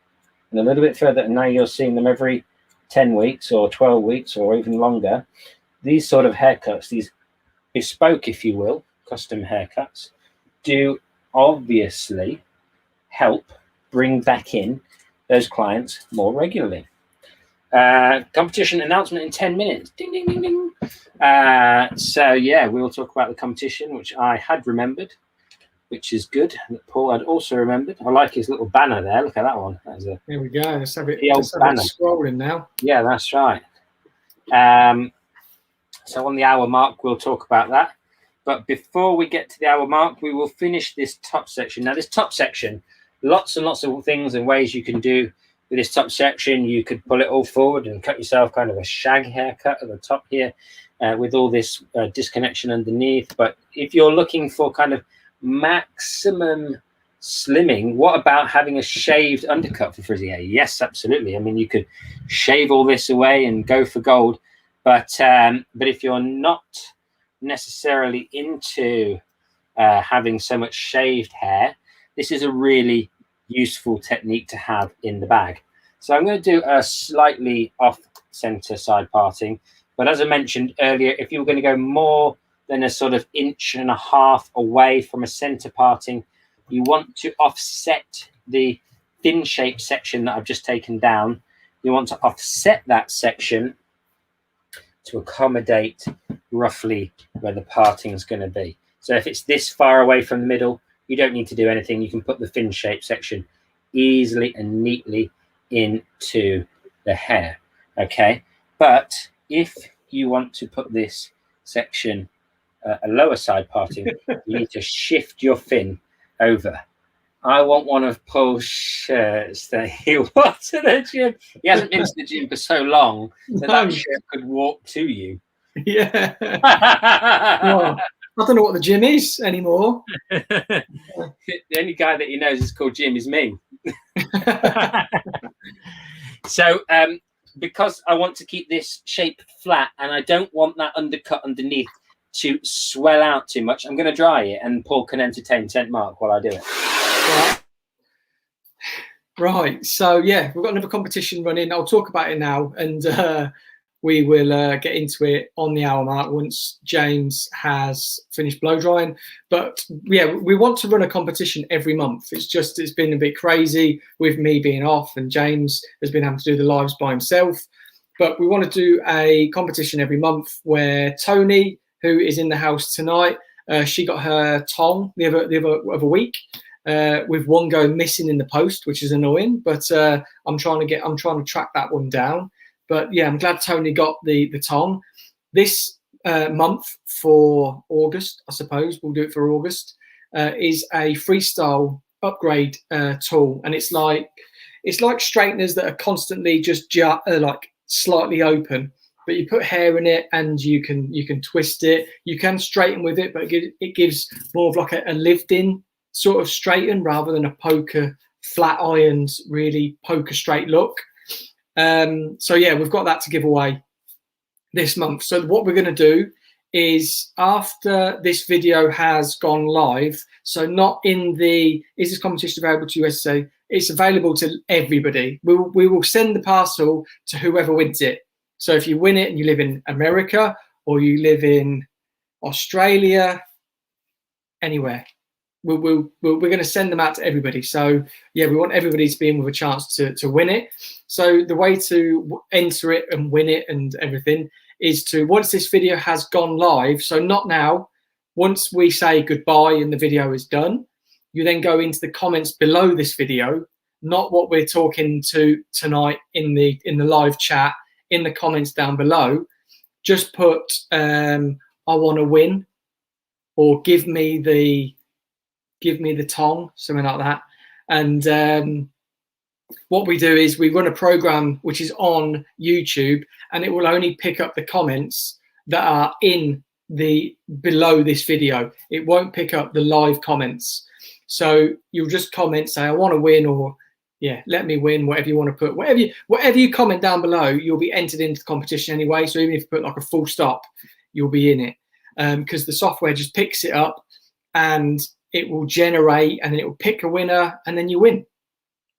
and a little bit further, and now you're seeing them every 10 weeks or 12 weeks or even longer, these sort of haircuts, these bespoke, if you will, custom haircuts, do obviously help bring back in those clients more regularly. Competition announcement in 10 minutes. Ding, ding, ding, ding. So, yeah, we'll talk about the competition, which I had remembered, which is good. Paul had also remembered. I like his little banner there. Look at that one. That is Here we go. Let's have it scrolling now. Yeah, that's right. So on the hour mark, we'll talk about that. But before we get to the hour mark, we will finish this top section. Now, this top section, lots and lots of things and ways you can do with this top section. You could pull it all forward and cut yourself kind of a shag haircut at the top here with all this disconnection underneath. But if you're looking for kind of maximum slimming, what about having a shaved undercut for frizzy hair? Yes, absolutely. I mean, you could shave all this away and go for gold. But if you're not necessarily into having so much shaved hair, this is a really useful technique to have in the bag. So I'm going to do a slightly off-center side parting. But as I mentioned earlier, if you were going to go more than a sort of 1.5 inches away from a center parting, you want to offset the thin shape section that I've just taken down. You want to offset that section to accommodate roughly where the parting is going to be. So if it's this far away from the middle, you don't need to do anything. You can put the thin shape section easily and neatly into the hair. Okay, but if you want to put this section a lower side parting, you need to shift your fin over. I want one of Paul's shirts that he wore to the gym. He hasn't been to the gym for so long that shirt could walk to you. Yeah. Well, I don't know what the gym is anymore. The only guy that he knows is called Jim is me. So because I want to keep this shape flat and I don't want that undercut underneath to swell out too much, I'm going to dry it and Paul can entertain St. Mark while I do it. Right. So, yeah, we've got another competition running. I'll talk about it now, and we will get into it on the hour mark once James has finished blow drying. But, yeah, we want to run a competition every month. It's been a bit crazy with me being off, and James has been having to do the lives by himself. But we want to do a competition every month where Tony, who is in the house tonight, she got her tong the other week. With one go missing in the post, which is annoying, but I'm trying to track that one down. But yeah, I'm glad Tony got the tong. This month for August, I suppose we'll do it for August, is a freestyle upgrade tool, and it's like straighteners that are constantly just like slightly open, but you put hair in it and you can twist it. You can straighten with it, but it gives more of like a lived-in sort of straighten rather than a poker flat ironed, really poker straight look. So yeah, we've got that to give away this month. So what we're going to do is, after this video has gone live, so not in the is this competition available to USA, it's available to everybody. We will send the parcel to whoever wins it. So if you win it and you live in America or you live in Australia, anywhere, we're going to send them out to everybody. So yeah, we want everybody to be in with a chance to win it. So the way to enter it and win it and everything is to, once this video has gone live, so not now, once we say goodbye and the video is done, you then go into the comments below this video, not what we're talking to tonight in the live chat, in the comments down below, just put I want to win, or give me the tong, something like that. And what we do is we run a program which is on YouTube, and it will only pick up the comments that are in the below this video. It won't pick up the live comments. So you'll just comment, say I want to win, or yeah, let me win, whatever you want to put. Whatever you comment down below, you'll be entered into the competition anyway. So even if you put like a full stop, you'll be in it, because the software just picks it up and it will generate, and then it will pick a winner, and then you win.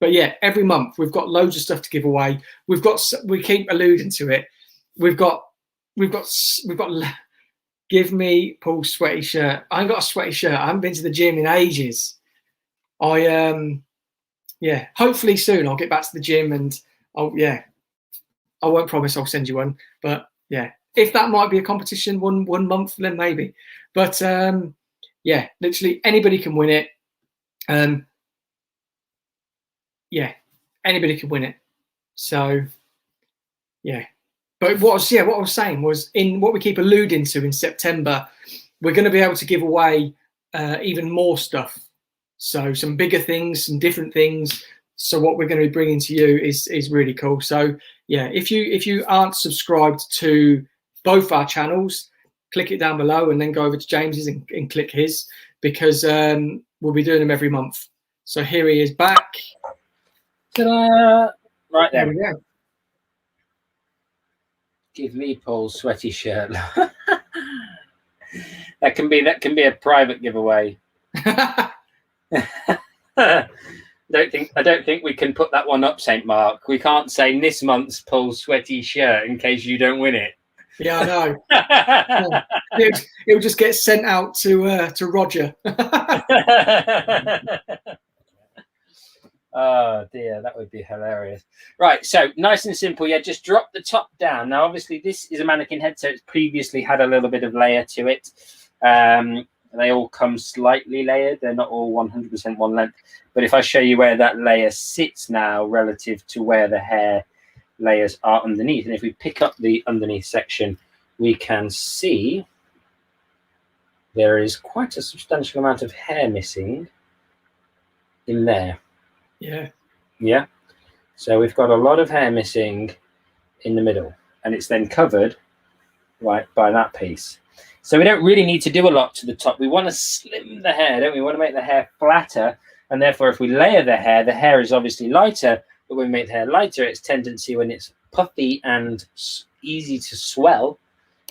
But yeah, every month we've got loads of stuff to give away. We keep alluding to it. We've got give me Paul's sweaty shirt. I ain't got a sweaty shirt. I haven't been to the gym in ages. Yeah, hopefully soon I'll get back to the gym, and I won't promise I'll send you one, but yeah, if that might be a competition one month, then maybe. But yeah, literally anybody can win it. Yeah, anybody can win it. So yeah, But what I was saying was, in what we keep alluding to in September, we're going to be able to give away even more stuff. So some bigger things, some different things. So what we're going to be bringing to you is really cool. So yeah, if you aren't subscribed to both our channels, click it down below and then go over to James's and click his, because we'll be doing them every month. So here he is back. Ta-da! Right There then. we go. Give me Paul's sweaty shirt. that can be a private giveaway. I don't think we can put that one up, St. Mark. We can't say this month's Paul's sweaty shirt in case you don't win it. Yeah, I know. Yeah. It'll just get sent out to Roger. Oh dear, that would be hilarious. Right, so nice and simple. Yeah, just drop the top down. Now, obviously, this is a mannequin head, so it's previously had a little bit of layer to it. They all come slightly layered. They're not all 100% one length. But if I show you where that layer sits now relative to where the hair layers are underneath, and if we pick up the underneath section, we can see there is quite a substantial amount of hair missing in there. Yeah. So we've got a lot of hair missing in the middle, and it's then covered right by that piece. So we don't really need to do a lot to the top. We want to slim the hair, don't we? We want to make the hair flatter, and therefore if we layer the hair is obviously lighter, but when we make the hair lighter, its tendency when it's puffy and easy to swell,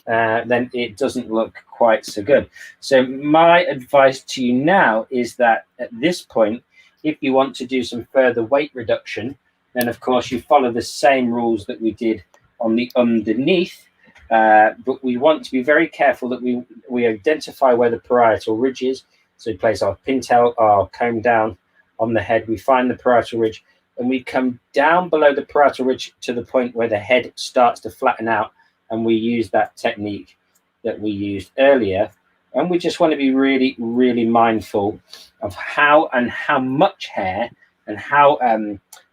then it doesn't look quite so good. So my advice to you now is that at this point, if you want to do some further weight reduction, then of course you follow the same rules that we did on the underneath, but we want to be very careful that we identify where the parietal ridge is. So we place our pintail, our comb down on the head, we find the parietal ridge, and we come down below the parietal ridge to the point where the head starts to flatten out, and we use that technique that we used earlier. And we just want to be really, really mindful of how much hair and how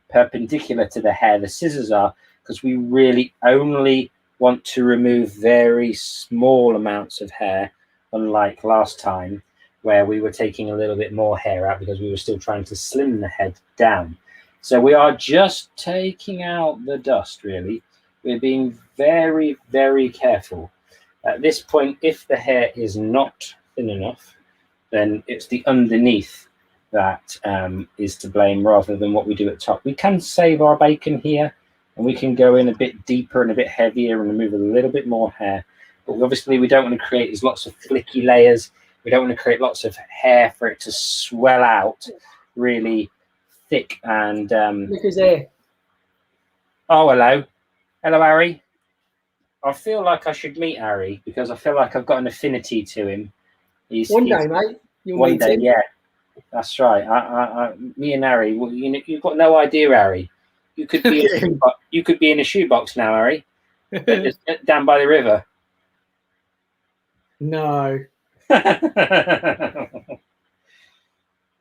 perpendicular to the hair the scissors are, because we really only want to remove very small amounts of hair, unlike last time where we were taking a little bit more hair out because we were still trying to slim the head down. So we are just taking out the dust, really. We're being very, very careful. At this point, if the hair is not thin enough, then it's the underneath that is to blame rather than what we do at top. We can save our bacon here, and we can go in a bit deeper and a bit heavier and remove a little bit more hair. But obviously, we don't want to create these lots of flicky layers. We don't want to create lots of hair for it to swell out really thick and... Look who's there. Oh, hello. Hello, Harry. I feel like I should meet Harry because I feel like I've got an affinity to him. One day, mate. One day, yeah. That's right. Me and Harry. Well, you've got no idea, Harry. You could be in a shoebox now, Harry. Just down by the river. No.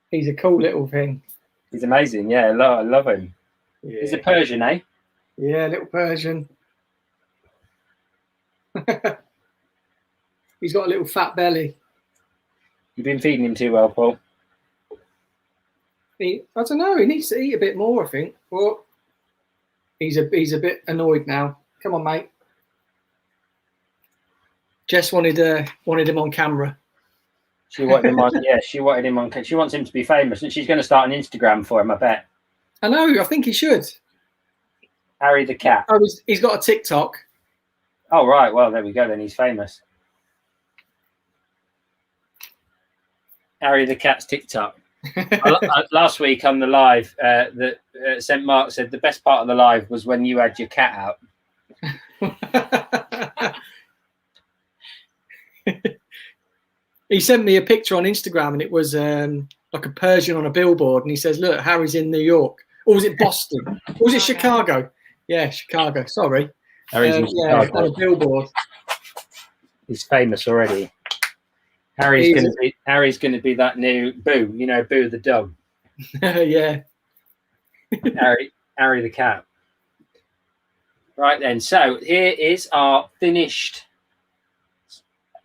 He's a cool little thing. He's amazing. Yeah, I love him. Yeah. He's a Persian, eh? Yeah, little Persian. He's got a little fat belly. You've been feeding him too well, Paul. I don't know. He needs to eat a bit more, I think. Well, he's a bit annoyed now. Come on, mate. Jess wanted him on camera. She wanted him on. Yeah, she wanted him on. She wants him to be famous, and she's going to start an Instagram for him, I bet. I know. I think he should. Harry the cat. Oh, he's got a TikTok. Oh, right. Well, there we go. Then he's famous. Harry the cat's TikTok. Last week on the live, that St. Mark said the best part of the live was when you had your cat out. He sent me a picture on Instagram, and it was like a Persian on a billboard, and he says, "Look, Harry's in New York." Or was it Boston? Or was it Chicago? Yeah, Chicago. Sorry. Harry's in Chicago. On a billboard. He's famous already. Harry's going to be that new Boo. You know, Boo the dog. Yeah. Harry the cat. Right then, so here is our finished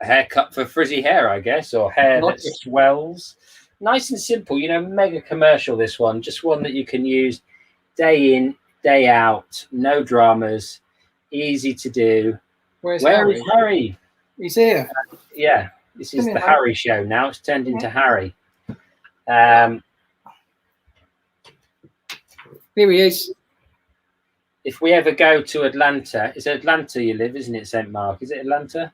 haircut for frizzy hair, I guess, or hair that swells. Nice and simple, you know, mega commercial, this one. Just one that you can use day in, day out, no dramas, easy to do. Where is Harry? He's here. Yeah, this is the Harry show now. It's turned into Harry. Here he is. If we ever go to Atlanta, it's Atlanta you live, isn't it, St. Mark? Is it Atlanta?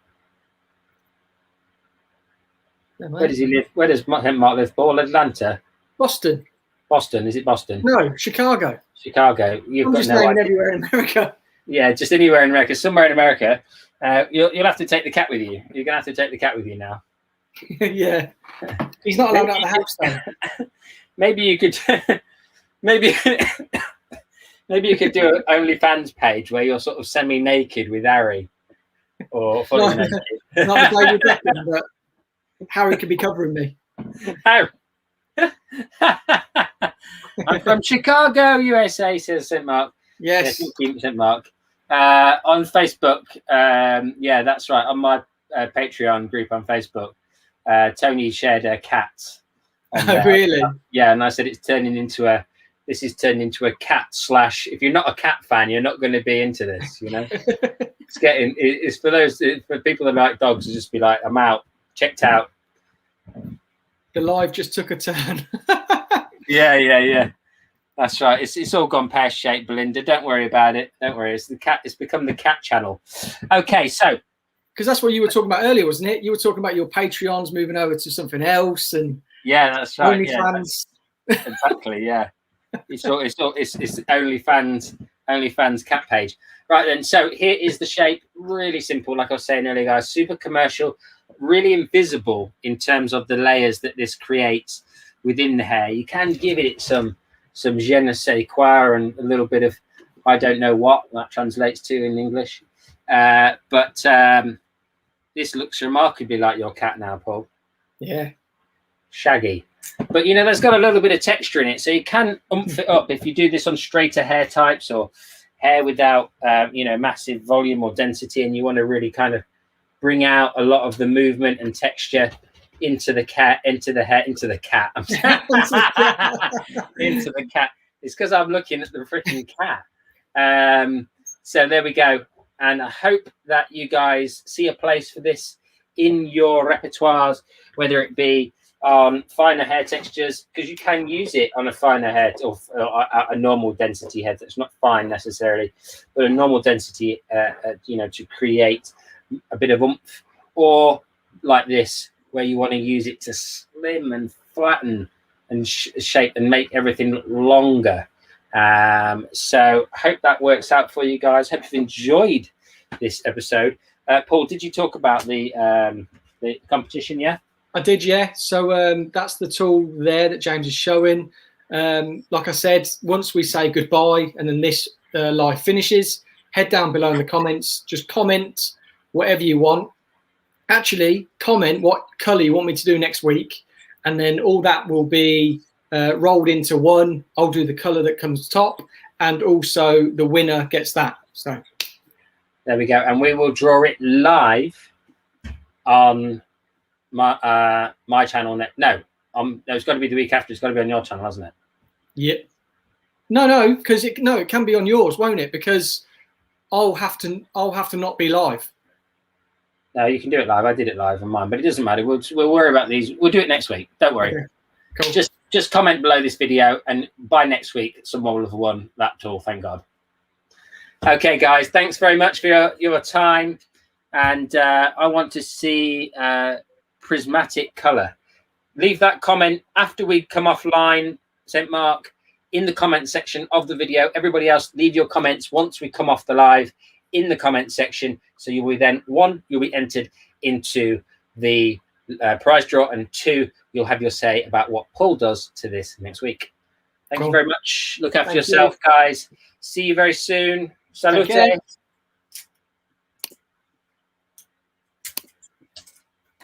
Where does he live? Where does St. Mark live, Paul? Atlanta? Boston. Boston, is it Boston? No, Chicago. Chicago. I'm just naming everywhere in America. Yeah, just anywhere in America. Somewhere in America. You'll have to take the cat with you. You're going to have to take the cat with you now. Yeah. He's not allowed out of the house, though. Maybe you could... maybe you could do an OnlyFans page where you're sort of semi-naked with Harry. Or fully naked. Not the David Beckham, but Harry could be covering me. Harry. I'm from Chicago, USA, says St. Mark. Yes. St. Mark. On Facebook, yeah, that's right. On my Patreon group on Facebook, Tony shared a cat. Oh, really? Yeah, and I said this is turning into a cat slash. If you're not a cat fan, you're not going to be into this. You know, it's for people that like dogs to just be like, I'm out, checked out. The live just took a turn. Yeah. That's right. It's all gone pear-shaped, Belinda. Don't worry about it. Don't worry. It's the cat. It's become the cat channel. Okay, so because that's what you were talking about earlier, wasn't it? You were talking about your Patreons moving over to something else, and yeah, that's right. OnlyFans. Yeah, exactly. Yeah. It's OnlyFans cat page. Right then. So here is the shape. Really simple, like I was saying earlier, guys. Super commercial. Really invisible in terms of the layers that this creates within the hair. You can give it some je ne sais quoi and a little bit of I don't know what that translates to in English. But this looks remarkably like your cat now, Paul. Yeah. Shaggy. But, you know, there's got a little bit of texture in it. So you can oomph it up if you do this on straighter hair types or hair without, you know, massive volume or density, and you want to really kind of bring out a lot of the movement and texture into the cat. Into the cat. It's because I'm looking at the freaking cat. So there we go. And I hope that you guys see a place for this in your repertoires, whether it be on finer hair textures, because you can use it on a finer hair or a normal density head that's not fine necessarily, but a normal density, you know, to create a bit of oomph, or like this, where you want to use it to slim and flatten and shape and make everything look longer. So hope that works out for you guys. Hope you've enjoyed this episode. Paul, did you talk about the competition? Yeah, I did. Yeah. So that's the tool there that James is showing. Like I said, once we say goodbye and then this live finishes, head down below in the comments. Just comment whatever you want. Actually, comment what colour you want me to do next week, and then all that will be rolled into one. I'll do the colour that comes top, and also the winner gets that. So there we go, and we will draw it live on my channel. No, it's got to be the week after. It's got to be on your channel, hasn't it? Yeah. No, because it can be on yours, won't it? Because I'll have to not be live. No, you can do it live. I did it live on mine, but it doesn't matter. We'll worry about these. We'll do it next week. Don't worry. Okay. Cool. Just comment below this video, and by next week, someone will have won that tool. Thank God. Okay, guys. Thanks very much for your time, and I want to see prismatic color. Leave that comment after we come offline, St. Mark, in the comment section of the video. Everybody else, leave your comments once we come off the live in the comment section, so you will then, one, you'll be entered into the prize draw, and two, you'll have your say about what Paul does to this next week. Thank you very much. Look after yourself, guys. See you very soon. Salute.